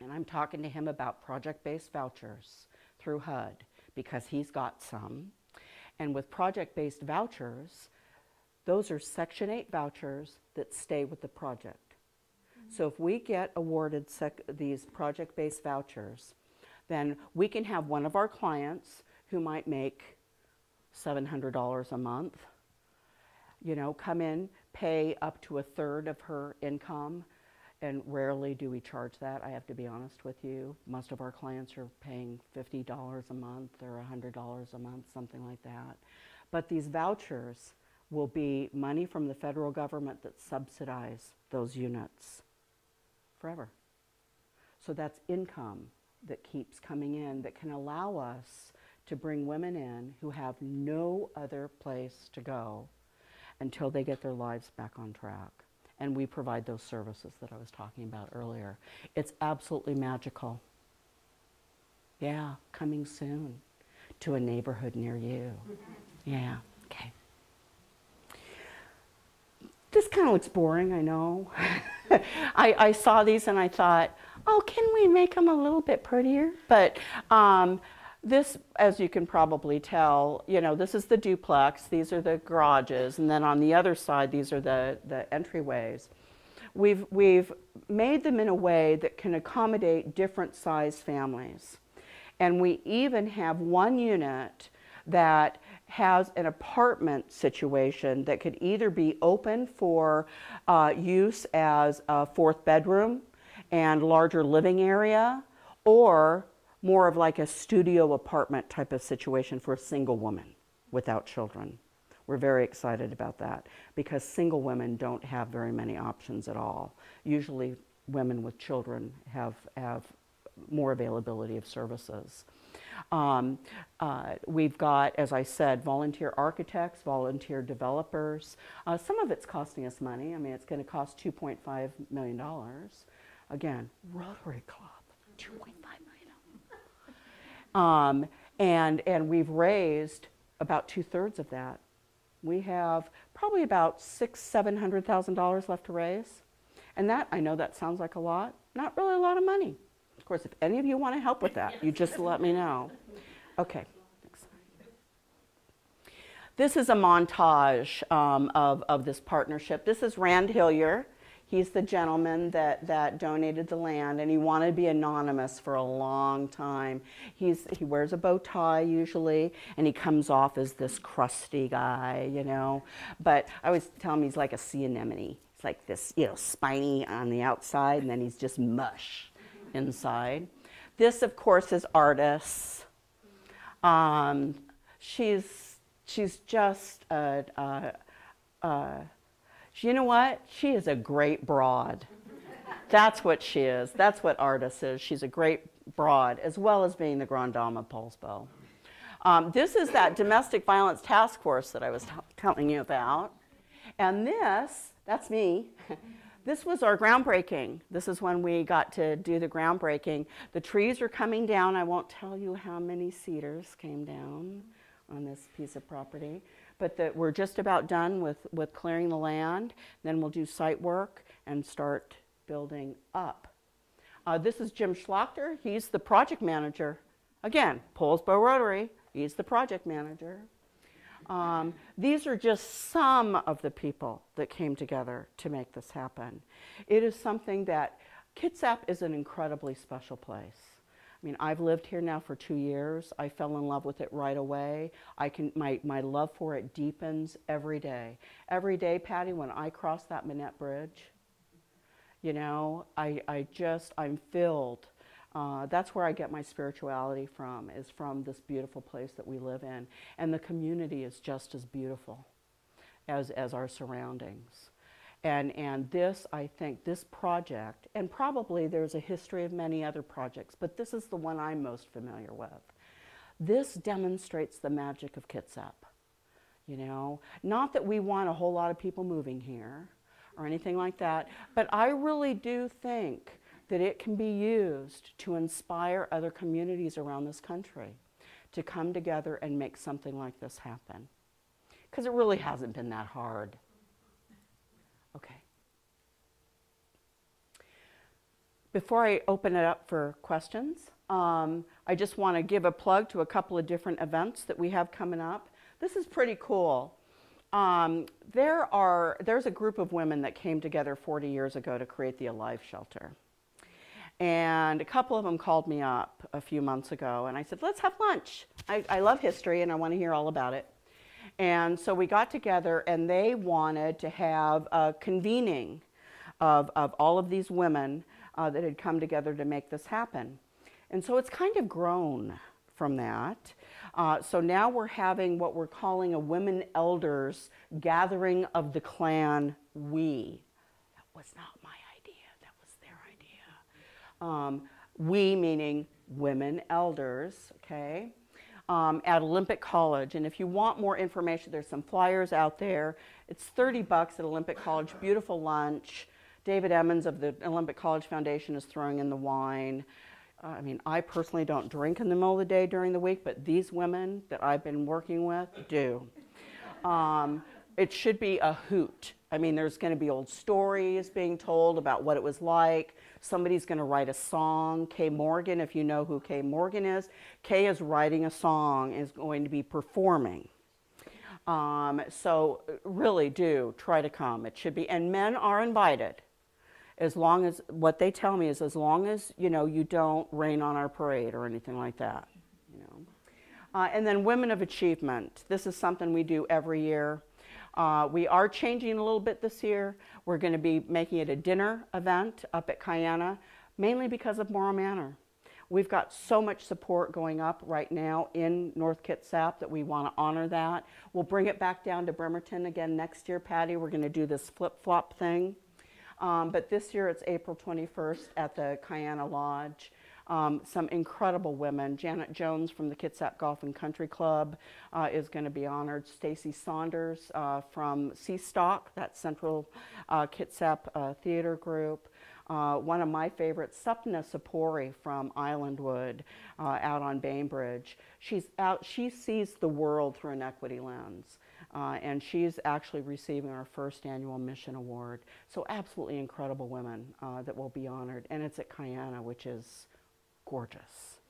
[SPEAKER 1] and I'm talking to him about project-based vouchers through HUD because he's got some. And with project-based vouchers, those are Section 8 vouchers that stay with the project. So if we get awarded these project-based vouchers, then we can have one of our clients who might make $700 a month, come in, pay up to 1/3 of her income, and rarely do we charge that, I have to be honest with you. Most of our clients are paying $50 a month or $100 a month, something like that. But these vouchers will be money from the federal government that subsidize those units forever. So that's income that keeps coming in that can allow us to bring women in who have no other place to go until they get their lives back on track. And we provide those services that I was talking about earlier. It's absolutely magical. Yeah, coming soon to a neighborhood near you. Yeah, okay. This kind of looks boring, I know. I saw these and I thought, oh, can we make them a little bit prettier? But this, as you can probably tell, you know, this is the duplex, these are the garages, and then on the other side, these are the entryways. We've made them in a way that can accommodate different size families. And we even have one unit that has an apartment situation that could either be open for use as a 4th bedroom and larger living area, or more of like a studio apartment type of situation for a single woman without children. We're very excited about that because single women don't have very many options at all. Usually women with children have more availability of services. We've got, as I said, volunteer architects, volunteer developers. Some of it's costing us money. I mean, it's going to cost $2.5 million. Again, Rotary Club, $2.5 million. And we've raised about 2/3 of that. We have probably about $600,000-700,000 left to raise. And that, I know that sounds like a lot, not really a lot of money. Of course, if any of you want to help with that, you just let me know. Okay. This is a montage of this partnership. This is Rand Hillier. He's the gentleman that donated the land, and he wanted to be anonymous for a long time. He wears a bow tie usually, and he comes off as this crusty guy, you know. But I always tell him he's like a sea anemone. It's like this, you know, spiny on the outside, and then he's just mush inside. This, of course, is Artis. She's just you know what? She is a great broad. That's what she is. That's what Artis is. She's a great broad, as well as being the Grand Dame of Poulsbo. This is that domestic violence task force that I was telling you about. And this, that's me. This was our groundbreaking. This is when we got to do the groundbreaking. The trees are coming down. I won't tell you how many cedars came down on this piece of property. But we're just about done with clearing the land. Then we'll do site work and start building up. This is Jim Schlachter. He's the project manager. Again, Poulsbo Rotary. He's the project manager. These are just some of the people that came together to make this happen. It is something that Kitsap is an incredibly special place. I mean, I've lived here now for 2 years. I fell in love with it right away. My love for it deepens every day. Every day, Patty, when I cross that Manette Bridge, you know, I'm filled. That's where I get my spirituality from, is from this beautiful place that we live in. And the community is just as beautiful as our surroundings. And this, I think, this project, and probably there's a history of many other projects, but this is the one I'm most familiar with. This demonstrates the magic of Kitsap. You know, not that we want a whole lot of people moving here or anything like that, but I really do think that it can be used to inspire other communities around this country to come together and make something like this happen. Because it really hasn't been that hard. Okay. Before I open it up for questions, I just want to give a plug to a couple of different events that we have coming up. This is pretty cool. There's a group of women that came together 40 years ago to create the Alive Shelter. And a couple of them called me up a few months ago, and I said, let's have lunch. I love history, and I want to hear all about it. And so we got together and they wanted to have a convening of all of these women that had come together to make this happen. And so it's kind of grown from that. So now we're having what we're calling a women elders gathering of the clan we. That was not my idea, that was their idea. We meaning women elders, okay, at Ymca College. And if you want more information, there's some flyers out there. It's $30 at Ymca College, beautiful lunch. David Emmons of the Ymca College Foundation is throwing in the wine. I mean, I personally don't drink in the middle of the day during the week, but these women that I've been working with do. It should be a hoot. I mean, there's going to be old stories being told about what it was like. Somebody's going to write a song. Kay Morgan, if you know who Kay Morgan is, Kay is writing a song and is going to be performing. So really do try to come. It should be, and men are invited. As long as, what they tell me is as long as, you know, you don't rain on our parade or anything like that, you know. And then Women of Achievement. This is something we do every year. We are changing a little bit this year. We're going to be making it a dinner event up at Ymca, mainly because of Morrow Manor. We've got so much support going up right now in North Kitsap that we want to honor that. We'll bring it back down to Bremerton again next year, Patty. We're going to do this flip-flop thing. But this year it's April 21st at the Ymca Lodge. Some incredible women. Janet Jones from the Kitsap Golf and Country Club is going to be honored. Stacy Saunders from Seastock, that Central Kitsap theater group. One of my favorites, Sapna Sapori from Islandwood out on Bainbridge. She sees the world through an equity lens. And she's actually receiving our first annual Mission Award. So absolutely incredible women that will be honored. And it's at Ymca, which is gorgeous.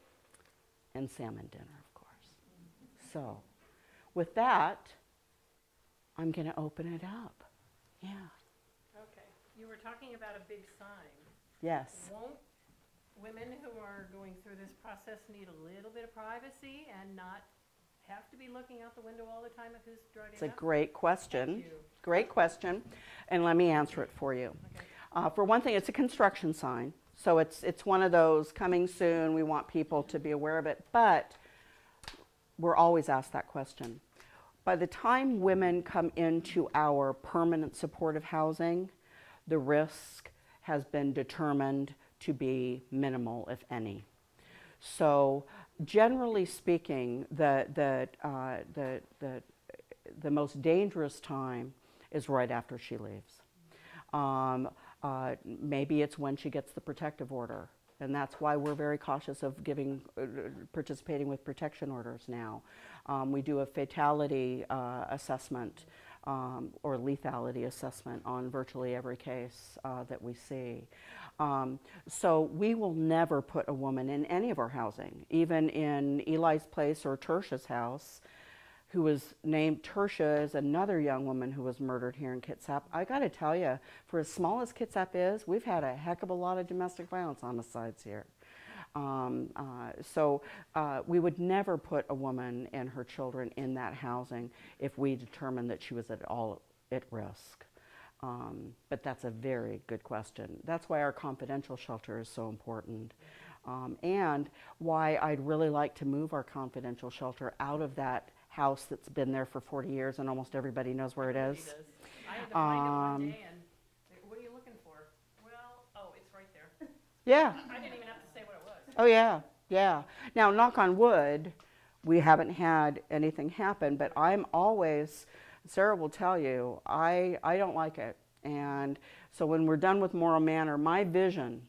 [SPEAKER 1] And salmon dinner, of course. So with that, I'm going to open it up. Yeah.
[SPEAKER 2] Okay. You were talking about a big sign.
[SPEAKER 1] Yes.
[SPEAKER 2] Won't women who are going through this process need a little bit of privacy and not have to be looking out the window all the time of who's driving
[SPEAKER 1] It's a
[SPEAKER 2] up?
[SPEAKER 1] great question.
[SPEAKER 2] Thank you.
[SPEAKER 1] Great question. And let me answer it for you.
[SPEAKER 2] Okay.
[SPEAKER 1] For one thing, it's a construction sign. So it's one of those coming soon, we want people to be aware of it. But we're always asked that question. By the time women come into our permanent supportive housing, the risk has been determined to be minimal, if any. So generally speaking, the most dangerous time is right after she leaves. Maybe it's when she gets the protective order, and that's why we're very cautious of participating with protection orders now. We do a fatality assessment or lethality assessment on virtually every case that we see. So we will never put a woman in any of our housing, even in Eli's place or Tertia's house, who was named Tertia, is another young woman who was murdered here in Kitsap. I got to tell you, for as small as Kitsap is, we've had a heck of a lot of domestic violence homicides here. So we would never put a woman and her children in that housing if we determined that she was at all at risk. But that's a very good question. That's why our confidential shelter is so important. And why I'd really like to move our confidential shelter out of that house that's been there for 40 years and almost everybody knows where it is.
[SPEAKER 2] I had to find it one day and, what are you looking for? Well, oh, it's right there.
[SPEAKER 1] Yeah.
[SPEAKER 2] I didn't even have to say what it was.
[SPEAKER 1] Oh yeah, yeah. Now, knock on wood, we haven't had anything happen, but I'm always, Sarah will tell you, I don't like it. And so when we're done with Morrow Manor, my vision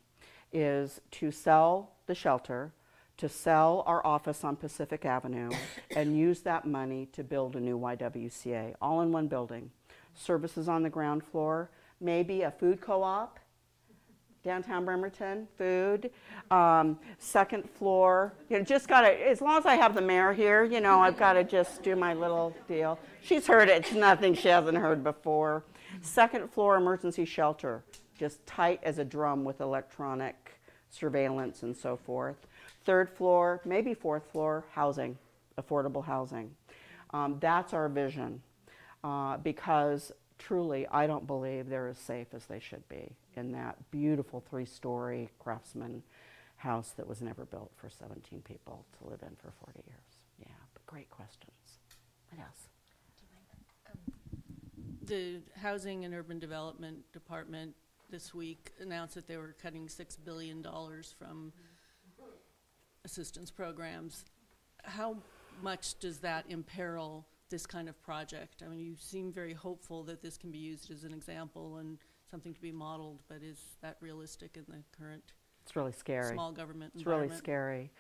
[SPEAKER 1] is to sell the shelter, to sell our office on Pacific Avenue, and use that money to build a new YWCA, all in one building. Services on the ground floor, maybe a food co-op, downtown Bremerton, food. Second floor, you know, just gotta, as long as I have the mayor here, you know, I've gotta just do my little deal. She's heard it, it's nothing she hasn't heard before. Second floor emergency shelter, just tight as a drum with electronic surveillance and so forth. Third floor, maybe fourth floor, housing, affordable housing. That's our vision, because truly I don't believe they're as safe as they should be in that beautiful 3-story craftsman house that was never built for 17 people to live in for 40 years. Yeah, but great questions. What else?
[SPEAKER 3] The Housing and Urban Development Department this week announced that they were cutting $6 billion from assistance programs. How much does that imperil this kind of project? I mean, you seem very hopeful that this can be used as an example and something to be modeled, but is that realistic in the current
[SPEAKER 1] It's really scary.
[SPEAKER 3] small government
[SPEAKER 1] It's
[SPEAKER 3] environment?
[SPEAKER 1] really scary.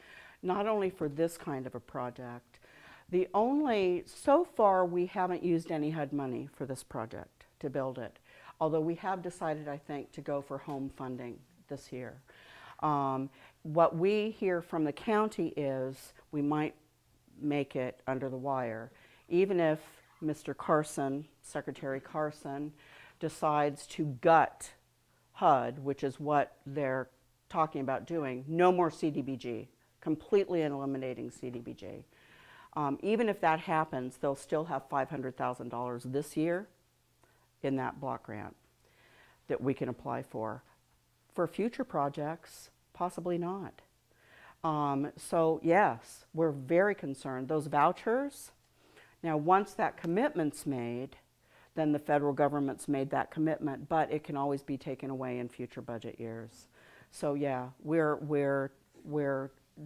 [SPEAKER 1] Not only for this kind of a project. So far we haven't used any HUD money for this project to build it. Although we have decided, I think, to go for home funding this year. What we hear from the county is we might make it under the wire. Even if Mr. Carson, Secretary Carson, decides to gut HUD, which is what they're talking about doing, no more CDBG, completely eliminating CDBG. Even if that happens, they'll still have $500,000 this year in that block grant that we can apply for. For future projects, possibly not. So yes, we're very concerned. Those vouchers, now once that commitment's made, then the federal government's made that commitment, but it can always be taken away in future budget years. So yeah, we're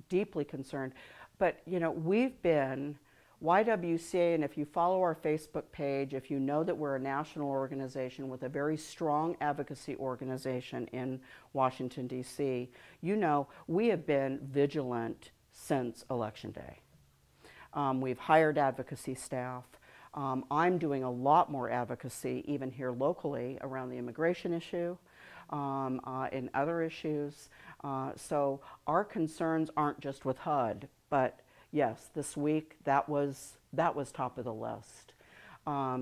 [SPEAKER 1] deeply concerned. But you know, we've been, YWCA, and if you follow our Facebook page, if you know that we're a national organization with a very strong advocacy organization in Washington, D.C., you know we have been vigilant since Election Day. We've hired advocacy staff. I'm doing a lot more advocacy even here locally around the immigration issue, and other issues. So our concerns aren't just with HUD, but yes, this week that was top of the list. Our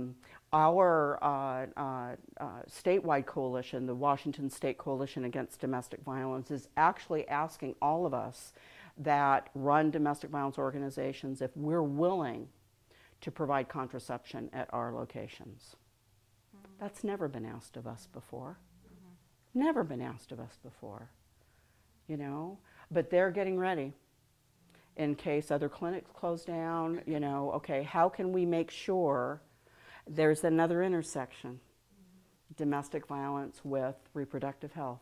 [SPEAKER 1] statewide coalition, the Washington State Coalition Against Domestic Violence, is actually asking all of us that run domestic violence organizations if we're willing to provide contraception at our locations. That's never been asked of us before. Never been asked of us before, you know, but they're getting ready in case other clinics close down, you know, okay, how can we make sure there's another intersection, domestic violence with reproductive health.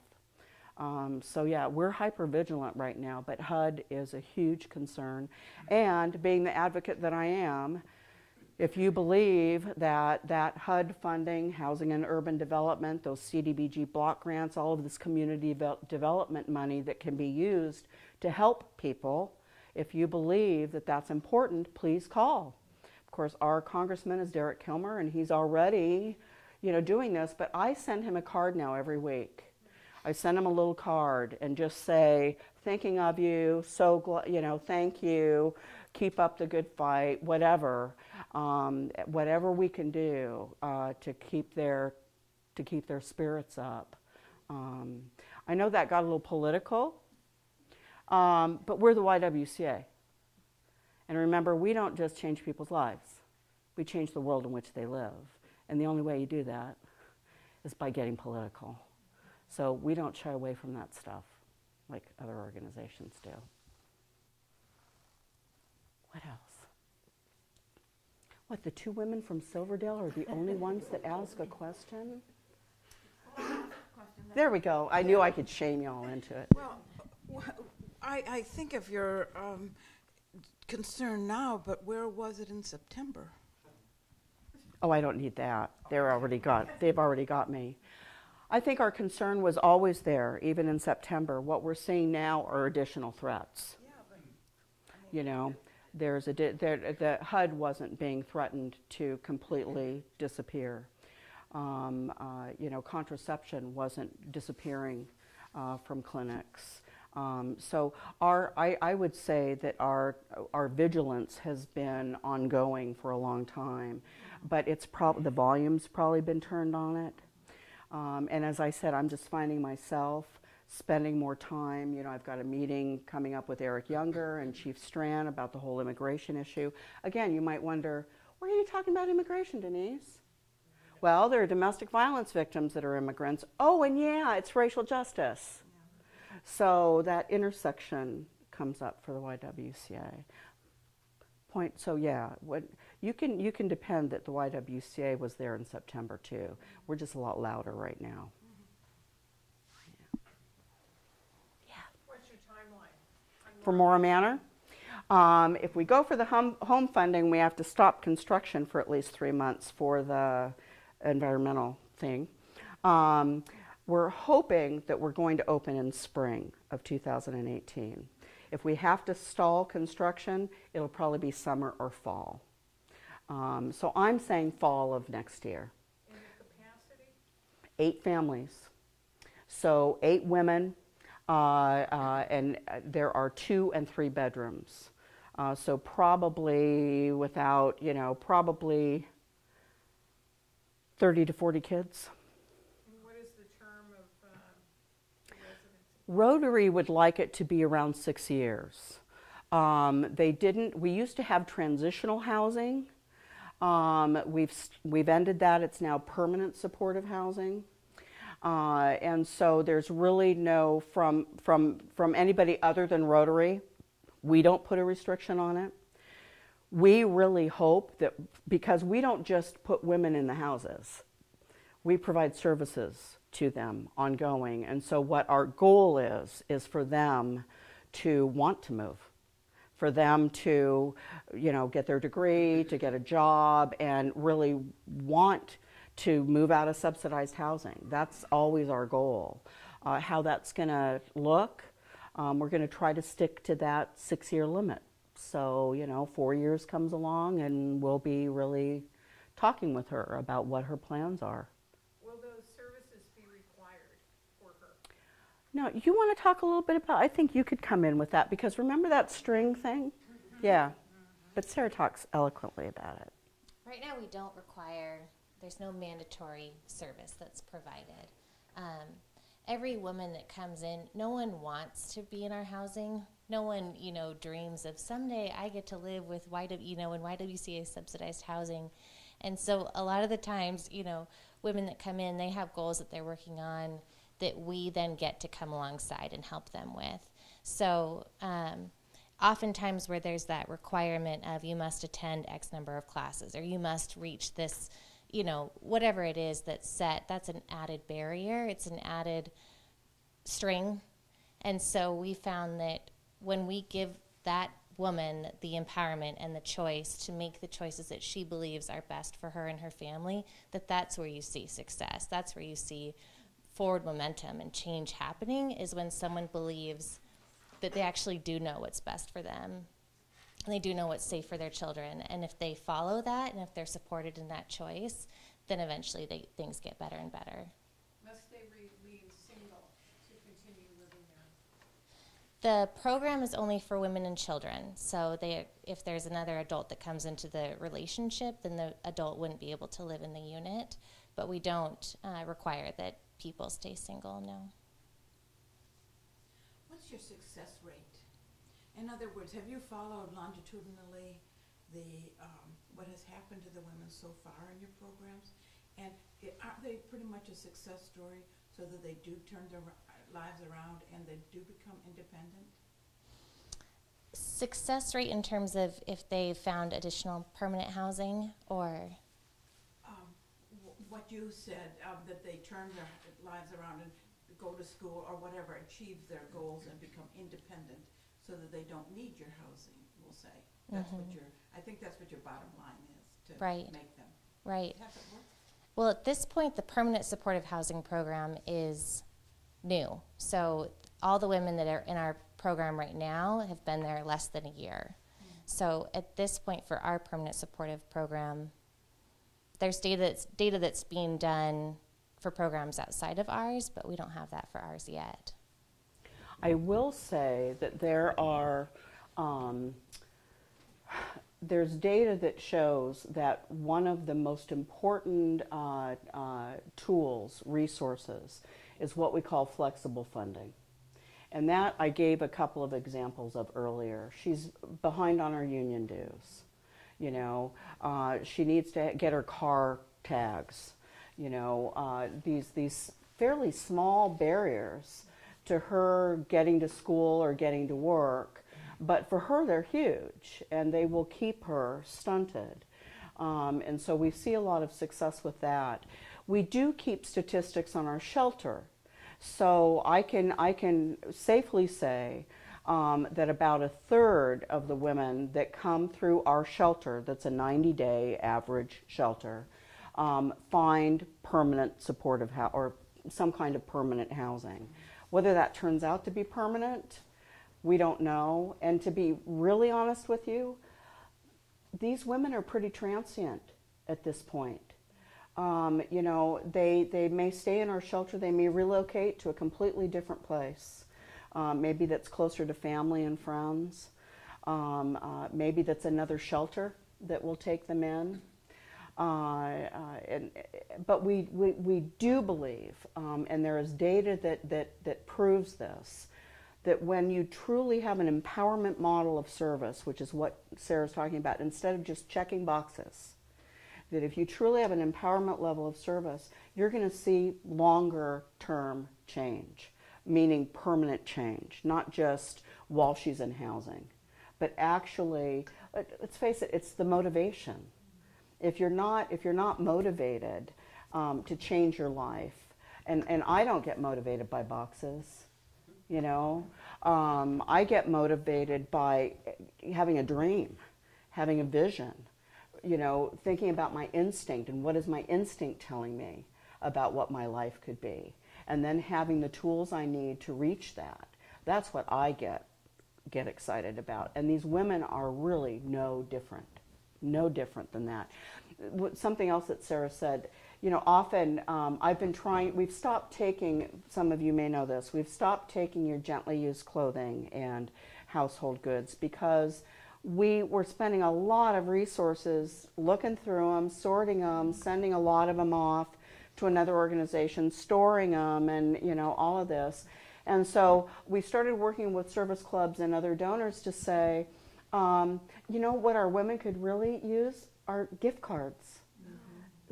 [SPEAKER 1] So yeah, we're hyper vigilant right now, but HUD is a huge concern. And being the advocate that I am, if you believe that HUD funding, housing and urban development, those CDBG block grants, all of this community development money that can be used to help people, if you believe that that's important, please call. Of course, our congressman is Derek Kilmer, and he's already, you know, doing this, but I send him a card now every week. I send him a little card and just say, thinking of you, you know, thank you, keep up the good fight, whatever. Whatever we can do to keep their spirits up. I know that got a little political, but we're the YWCA. And remember, we don't just change people's lives. We change the world in which they live. And the only way you do that is by getting political. So we don't shy away from that stuff like other organizations do. What else? What, the two women from Silverdale are the only ones that ask a question? There we go. I knew I could shame y'all into it.
[SPEAKER 4] Well, I think of your concern now, but where was it in September?
[SPEAKER 1] Oh, I don't need that. They've already got me. I think our concern was always there, even in September. What we're seeing now are additional threats.
[SPEAKER 4] Yeah, but
[SPEAKER 1] You know, the HUD wasn't being threatened to completely disappear. You know, contraception wasn't disappearing from clinics. So I would say that our vigilance has been ongoing for a long time, but the volume's probably been turned on it. And as I said, I'm just finding myself spending more time. You know, I've got a meeting coming up with Eric Younger and Chief Strand about the whole immigration issue. Again, you might wonder, why are you talking about immigration, Denise? Well, there are domestic violence victims that are immigrants. Oh, and yeah, it's racial justice. So that intersection comes up for the YWCA. So yeah, you can depend that the YWCA was there in September too. We're just a lot louder right now. Yeah.
[SPEAKER 2] What's your timeline?
[SPEAKER 1] For Morrow Manor, if we go for the home funding, we have to stop construction for at least 3 months for the environmental thing. We're hoping that we're going to open in spring of 2018. If we have to stall construction, it'll probably be summer or fall. So I'm saying fall of next year.
[SPEAKER 2] And the capacity?
[SPEAKER 1] 8 families. So 8 women, and there are 2 and 3 bedrooms. So probably without, probably 30 to 40 kids.
[SPEAKER 2] And what is the term of residency?
[SPEAKER 1] Rotary would like it to be around 6 years. We used to have transitional housing. We've ended that. It's now permanent supportive housing. And so there's really no, from anybody other than Rotary, we don't put a restriction on it. We really hope that, because we don't just put women in the houses, we provide services to them ongoing. And so what our goal is for them to want to move, for them to, get their degree, to get a job, and really want to move out of subsidized housing. That's always our goal. How that's going to look, we're going to try to stick to that 6-year limit. So, 4 years comes along and we'll be really talking with her about what her plans are.
[SPEAKER 2] Will those services be required for her?
[SPEAKER 1] Now, you want to talk a little bit about, I think you could come in with that, because remember that string thing? Yeah, but Sarah talks eloquently about it.
[SPEAKER 5] Right now we don't require, there's no mandatory service that's provided. Every woman that comes in, no one wants to be in our housing. No one, dreams of someday I get to live with in YWCA subsidized housing. And so a lot of the times, women that come in, they have goals that they're working on that we then get to come alongside and help them with. So oftentimes where there's that requirement of you must attend X number of classes, or you must reach this, whatever it is that's set, that's an added barrier. It's an added string. And so we found that when we give that woman the empowerment and the choice to make the choices that she believes are best for her and her family, that's where you see success. That's where you see forward momentum and change happening, is when someone believes that they actually do know what's best for them. And they do know what's safe for their children. And if they follow that, and if they're supported in that choice, then eventually things get better and better.
[SPEAKER 2] Must they remain single to continue living there?
[SPEAKER 5] The program is only for women and children. So if there's another adult that comes into the relationship, then the adult wouldn't be able to live in the unit. But we don't require that people stay single, no.
[SPEAKER 4] What's your success rate? In other words, have you followed longitudinally what has happened to the women so far in your programs? And are they pretty much a success story, so that they do turn their lives around and they do become independent?
[SPEAKER 5] Success rate in terms of if they found additional permanent housing, or?
[SPEAKER 4] What you said, that they turn their lives around and go to school or whatever, achieve their goals and become independent, so that they don't need your housing, we'll say. That's what I think that's what your bottom line is, to make them.
[SPEAKER 5] Right.
[SPEAKER 4] Has it worked?
[SPEAKER 5] Well, at this point, the permanent supportive housing program is new. So all the women that are in our program right now have been there less than a year. So at this point for our permanent supportive program, there's data that's being done for programs outside of ours, but we don't have that for ours yet. I
[SPEAKER 1] will say that there are there's data that shows that one of the most important tools, resources, is what we call flexible funding. And that I gave a couple of examples of earlier. She's behind on her union dues. You know, she needs to get her car tags. You know, these fairly small barriers to her getting to school or getting to work, but for her they're huge, and they will keep her stunted. And so we see a lot of success with that. We do keep statistics on our shelter. So I can safely say that about 1/3 of the women that come through our shelter, that's a 90-day average shelter, find permanent supportive or some kind of permanent housing. Whether that turns out to be permanent, we don't know. And to be really honest with you, these women are pretty transient at this point. You know, they may stay in our shelter, they may relocate to a completely different place. Maybe that's closer to family and friends. Maybe that's another shelter that will take them in. But we do believe, and there is data that proves this, that when you truly have an empowerment model of service, which is what Sarah's talking about, instead of just checking boxes, that if you truly have an empowerment level of service, you're going to see longer term change, meaning permanent change, not just while she's in housing, but actually, let's face it, it's the motivation. If you're not motivated to change your life, and I don't get motivated by boxes, you know, I get motivated by having a dream, having a vision, you know, thinking about my instinct and what is my instinct telling me about what my life could be, and then having the tools I need to reach that. That's what I get excited about. And these women are really no different than that. Something else that Sarah said, you know, often we've stopped taking, some of you may know this, we've stopped taking your gently used clothing and household goods because we were spending a lot of resources looking through them, sorting them, sending a lot of them off to another organization, storing them, and, you know, all of this. And so we started working with service clubs and other donors to say, you know, what our women could really use are gift cards.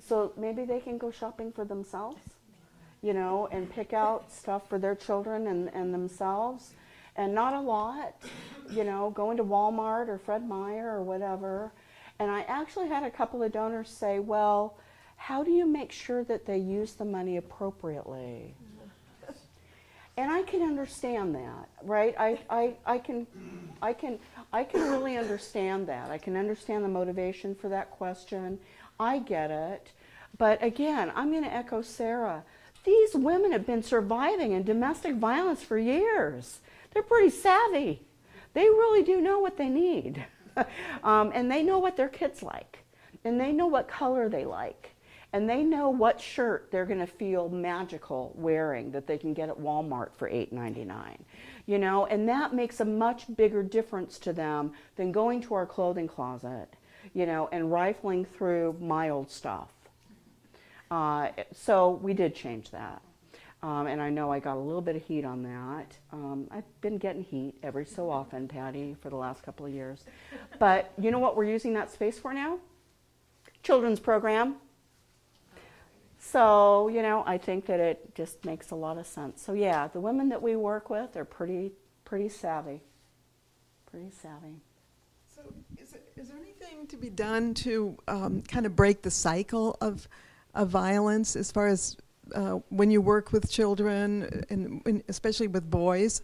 [SPEAKER 1] So maybe they can go shopping for themselves, you know, and pick out stuff for their children and themselves. And not a lot, you know, going to Walmart or Fred Meyer or whatever. And I actually had a couple of donors say, well, how do you make sure that they use the money appropriately? And I can understand that, right? I can really understand that. I can understand the motivation for that question. I get it. But again, I'm going to echo Sarah. These women have been surviving in domestic violence for years. They're pretty savvy. They really do know what they need. And they know what their kids like. And they know what color they like. And they know what shirt they're going to feel magical wearing that they can get at Walmart for $8.99. You know, and that makes a much bigger difference to them than going to our clothing closet, you know, and rifling through my old stuff. So we did change that. And I know I got a little bit of heat on that. I've been getting heat every so often, Patty, for the last couple of years. But you know what we're using that space for now? Children's program. So, you know, I think that it just makes a lot of sense. So yeah, the women that we work with are pretty savvy. Pretty savvy.
[SPEAKER 6] So is there anything to be done to kind of break the cycle of violence as far as when you work with children, and especially with boys?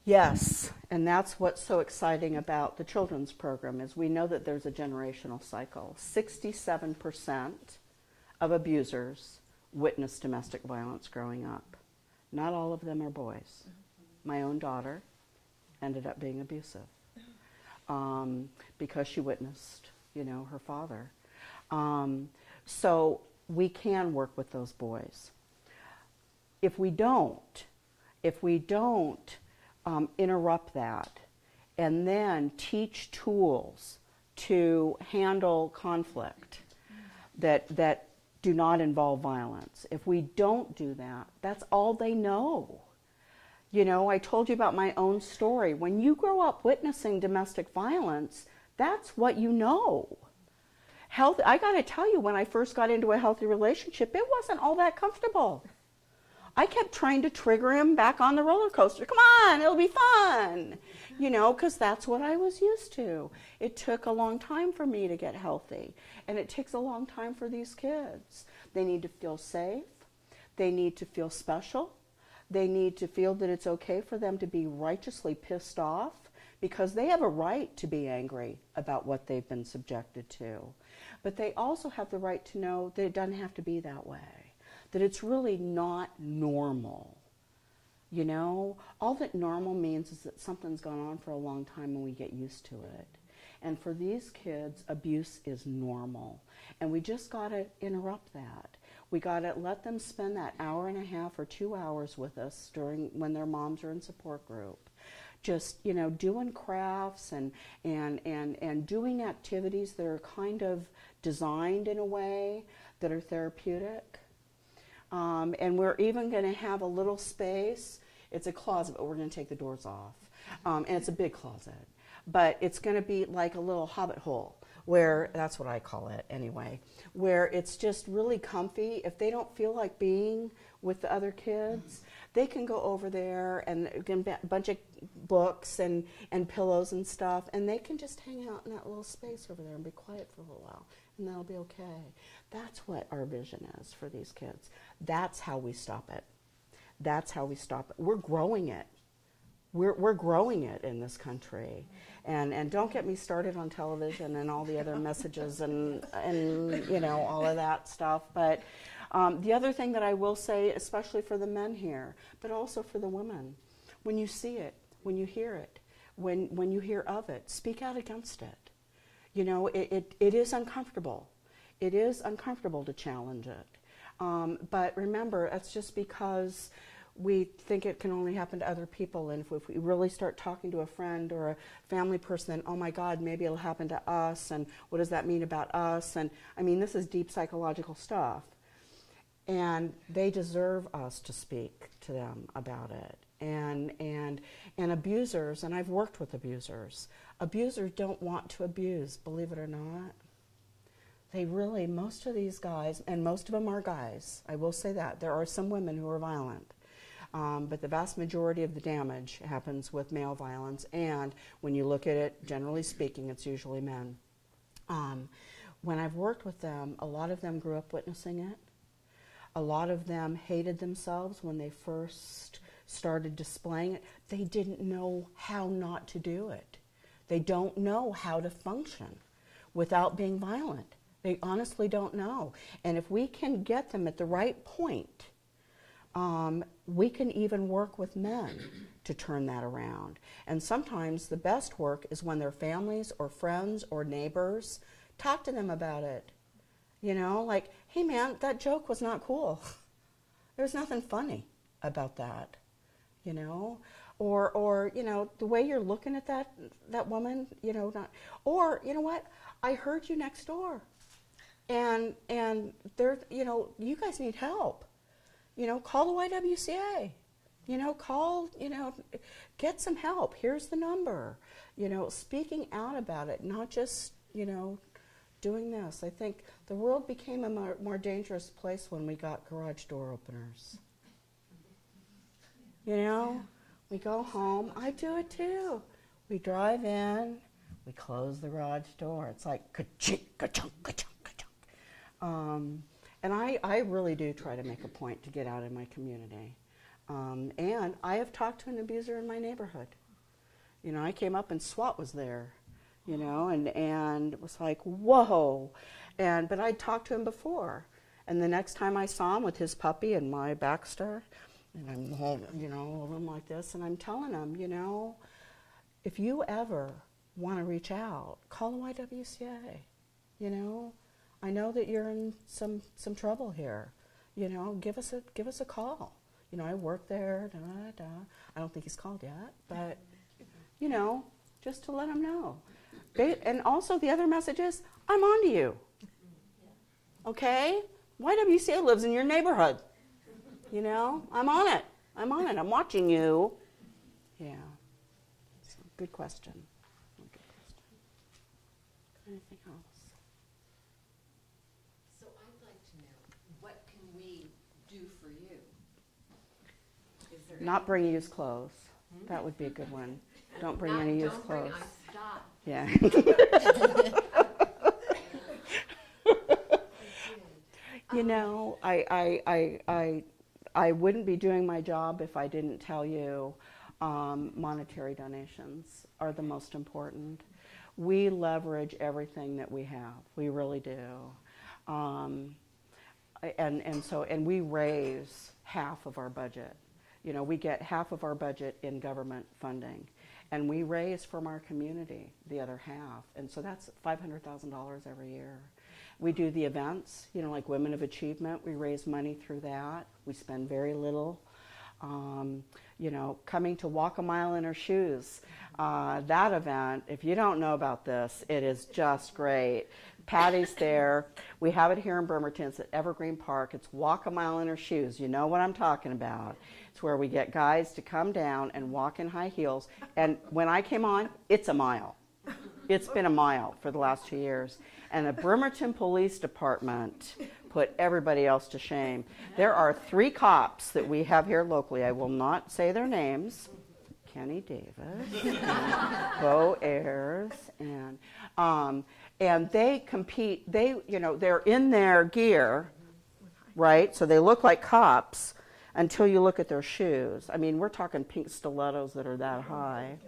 [SPEAKER 1] Yes, and that's what's so exciting about the children's program is we know that there's a generational cycle. 67% of abusers witness domestic violence growing up. Not all of them are boys. My own daughter ended up being abusive because she witnessed, you know, her father. So we can work with those boys. If we don't interrupt that and then teach tools to handle conflict that do not involve violence. If we don't do that, that's all they know. You know, I told you about my own story. When you grow up witnessing domestic violence, that's what you know. I got to tell you, when I first got into a healthy relationship, it wasn't all that comfortable. I kept trying to trigger him back on the roller coaster. Come on, it'll be fun. You know, because that's what I was used to. It took a long time for me to get healthy. And it takes a long time for these kids. They need to feel safe. They need to feel special. They need to feel that it's okay for them to be righteously pissed off, because they have a right to be angry about what they've been subjected to. But they also have the right to know that it doesn't have to be that way, that it's really not normal. You know, all that normal means is that something's gone on for a long time and we get used to it. And for these kids, abuse is normal. And we just got to interrupt that. We got to let them spend that hour and a half or 2 hours with us when their moms are in support group. Just, you know, doing crafts and doing activities that are kind of designed in a way that are therapeutic. And we're even going to have a little space. It's a closet, but we're going to take the doors off. And it's a big closet. But it's going to be like a little hobbit hole, where, that's what I call it anyway, where it's just really comfy. If they don't feel like being with the other kids, they can go over there and get a bunch of books and pillows and stuff, and they can just hang out in that little space over there and be quiet for a little while, and they'll be okay. That's what our vision is for these kids. That's how we stop it. That's how we stop it. We're growing it. We're growing it in this country. And don't get me started on television and all the other messages and you know, all of that stuff. But the other thing that I will say, especially for the men here, but also for the women, when you see it, when you hear it, when you hear of it, speak out against it. You know, it is uncomfortable. It is uncomfortable to challenge it. But remember, that's just because we think it can only happen to other people, and if we really start talking to a friend or a family person, then, oh my God, maybe it'll happen to us, and what does that mean about us? And I mean, this is deep psychological stuff. And they deserve us to speak to them about it. And abusers, and I've worked with abusers don't want to abuse, believe it or not. They really, most of these guys, and most of them are guys, I will say that. There are some women who are violent. But the vast majority of the damage happens with male violence, and when you look at it, generally speaking, it's usually men. When I've worked with them, a lot of them grew up witnessing it. A lot of them hated themselves when they first started displaying it. They didn't know how not to do it. They don't know how to function without being violent. They honestly don't know. And if we can get them at the right point, we can even work with men to turn that around. And sometimes the best work is when their families or friends or neighbors talk to them about it. You know, like, hey man, that joke was not cool. There's nothing funny about that, you know? Or you know, the way you're looking at that woman, you know, or, you know what, I heard you next door. And there, you know, you guys need help. You know, call the YWCA. You know, call, you know, get some help. Here's the number. You know, speaking out about it, not just, you know, doing this. I think the world became a more dangerous place when we got garage door openers. You know, we go home. I do it too. We drive in. We close the garage door. It's like ka-chink, ka-chunk, ka-chunk, ka-chunk. And I really do try to make a point to get out in my community. And I have talked to an abuser in my neighborhood. You know, I came up and SWAT was there, you know, and it was like, whoa. But I'd talked to him before. And the next time I saw him with his puppy and my Baxter, and I'm holding, you know, over him like this, and I'm telling him, you know, if you ever want to reach out, call the YWCA, you know. I know that you're in some trouble here. You know, give us a call. You know, I work there. Da, da, da. I don't think he's called yet, but you know, just to let them know. And also the other message is, I'm on to you. Okay? YWCA lives in your neighborhood. You know, I'm on it. I'm on it. I'm watching you. Yeah. So, good question. Good question. Anything else?
[SPEAKER 7] So I'd like to know, what can we do for you? Is there
[SPEAKER 1] Not bring used clothes. That would be a good one. Don't bring any used clothes.
[SPEAKER 7] Stop.
[SPEAKER 1] Yeah. You know, I wouldn't be doing my job if I didn't tell you monetary donations are the most important. We leverage everything that we have. We really do. And we raise half of our budget. You know, we get half of our budget in government funding. And we raise from our community the other half. And so that's $500,000 every year. We do the events, you know, like Women of Achievement. We raise money through that. We spend very little. You know, coming to Walk a Mile in Her Shoes. That event, if you don't know about this, it is just great. Patty's there. We have it here in Bremerton. It's at Evergreen Park. It's Walk a Mile in Her Shoes. You know what I'm talking about. It's where we get guys to come down and walk in high heels. And when I came on, it's a mile. It's been a mile for the last 2 years. And the Bremerton Police Department put everybody else to shame. There are 3 cops that we have here locally. I will not say their names. Kenny Davis, and Bo Ayers, and they compete. They're in their gear, right? So they look like cops until you look at their shoes. I mean, we're talking pink stilettos that are that high.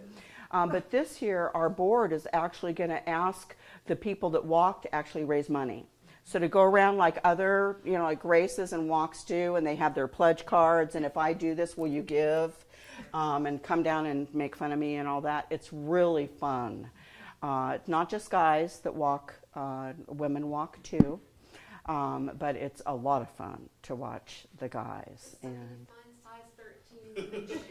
[SPEAKER 1] But this year, our board is actually going to ask the people that walk to actually raise money. So to go around like other, like races and walks do, and they have their pledge cards, and if I do this, will you give? And come down and make fun of me and all that. It's really fun. It's not just guys that walk, women walk too, but it's a lot of fun to watch the guys. And
[SPEAKER 7] Size 13 shoes.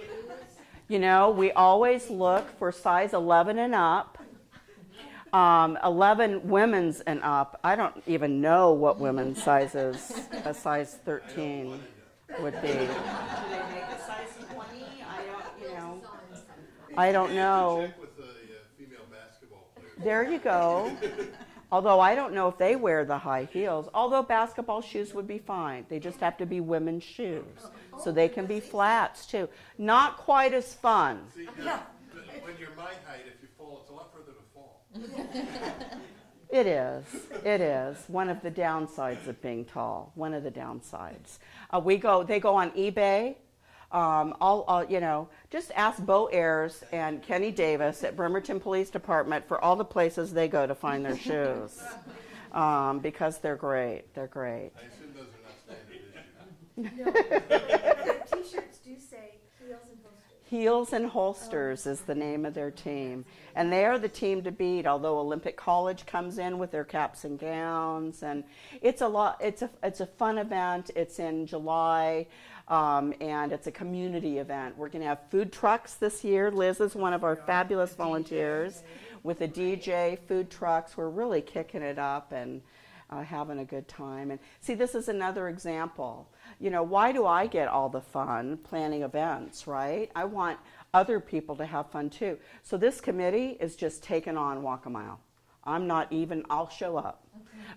[SPEAKER 1] we always look for size 11 and up. 11 women's and up. I don't even know what women's sizes a size 13 would be. Do they make a size 20? I don't know.
[SPEAKER 8] Check with the female basketball players.
[SPEAKER 1] There you go. Although I don't know if they wear the high heels. Although basketball shoes would be fine. They just have to be women's shoes. So they can be flats too. Not quite as fun.
[SPEAKER 8] See, when you're my height, if you fall, it's a lot further to fall.
[SPEAKER 1] It is. It is. One of the downsides of being tall. One of the downsides. They go on eBay. Just ask Bo Ayers and Kenny Davis at Bremerton Police Department for all the places they go to find their shoes. Because they're great. They're great.
[SPEAKER 8] I assume those are not standard issue.
[SPEAKER 9] No. T-shirts do say heels and holsters.
[SPEAKER 1] Heels and Holsters is the name of their team. And they are the team to beat, although Olympic College comes in with their caps and gowns. And it's a fun event. It's in July. And it's a community event. We're going to have food trucks this year. Liz is one of our fabulous volunteers with a DJ, food trucks. We're really kicking it up and having a good time. And see, this is another example. Why do I get all the fun planning events, right? I want other people to have fun too. So this committee is just taking on Walk a Mile. I'll show up.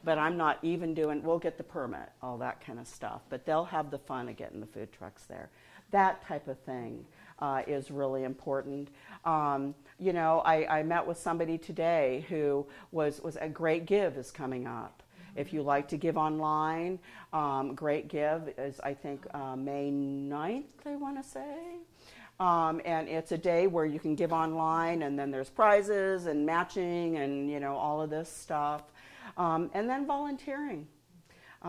[SPEAKER 1] But I'm not even we'll get the permit, all that kind of stuff. But they'll have the fun of getting the food trucks there. That type of thing is really important. I met with somebody today who was a Great Give is coming up. If you like to give online, Great Give is, I think, May 9th, I want to say. And it's a day where you can give online, and then there's prizes and matching and, all of this stuff. And then volunteering.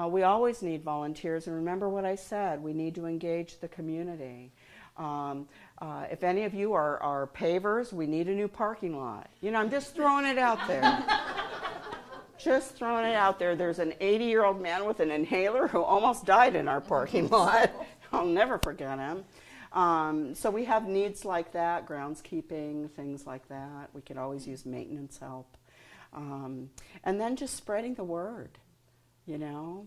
[SPEAKER 1] We always need volunteers. And remember what I said, we need to engage the community. If any of you are pavers, we need a new parking lot. I'm just throwing it out there. Just throwing it out there. There's an 80-year-old man with an inhaler who almost died in our parking lot. I'll never forget him. So we have needs like that, groundskeeping, things like that. We could always use maintenance help. And then just spreading the word, you know,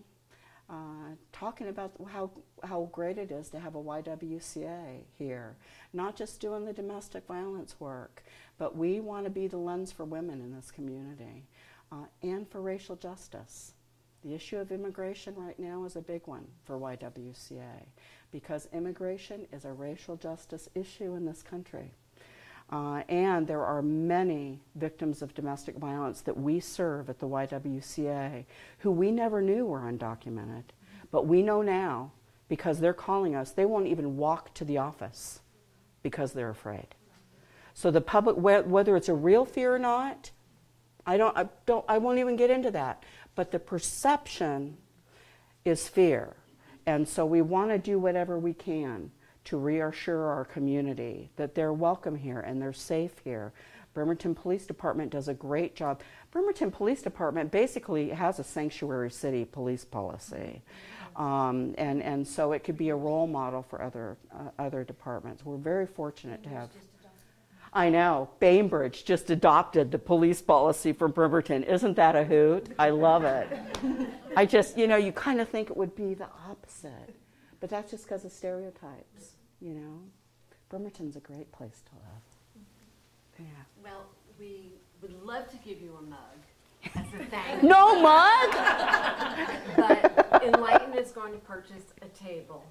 [SPEAKER 1] talking about how great it is to have a YWCA here. Not just doing the domestic violence work, but we want to be the lens for women in this community and for racial justice. The issue of immigration right now is a big one for YWCA because immigration is a racial justice issue in this country. And there are many victims of domestic violence that we serve at the YWCA who we never knew were undocumented. But we know now because they're calling us. They won't even walk to the office because they're afraid. So the public, whether it's a real fear or not, I won't even get into that. But the perception is fear. And so we want to do whatever we can to reassure our community that they're welcome here and they're safe here. Bremerton Police Department does a great job. Bremerton Police Department basically has a sanctuary city police policy. And so it could be a role model for other departments. We're very fortunate to have. I know, Bainbridge just adopted the police policy for Bremerton. Isn't that a hoot? I love it. I just, you know, you kind of think it would be the opposite. But that's just because of stereotypes, you know. Bremerton's a great place to live. Yeah.
[SPEAKER 7] Well, we would love to give you a mug as a thank you.
[SPEAKER 1] No mug?
[SPEAKER 7] But Enlighten is going to purchase a table.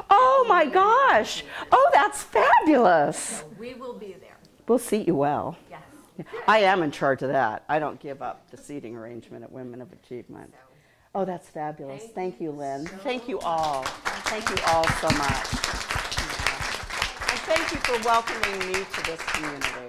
[SPEAKER 1] Oh my gosh. Oh, that's fabulous.
[SPEAKER 7] So we will be there.
[SPEAKER 1] We'll seat you well.
[SPEAKER 7] Yes.
[SPEAKER 1] I am in charge of that. I don't give up the seating arrangement at Women of Achievement. Oh, that's fabulous. Thank you, Lynn. Thank you all. Thank you all so much. And thank you for welcoming me to this community.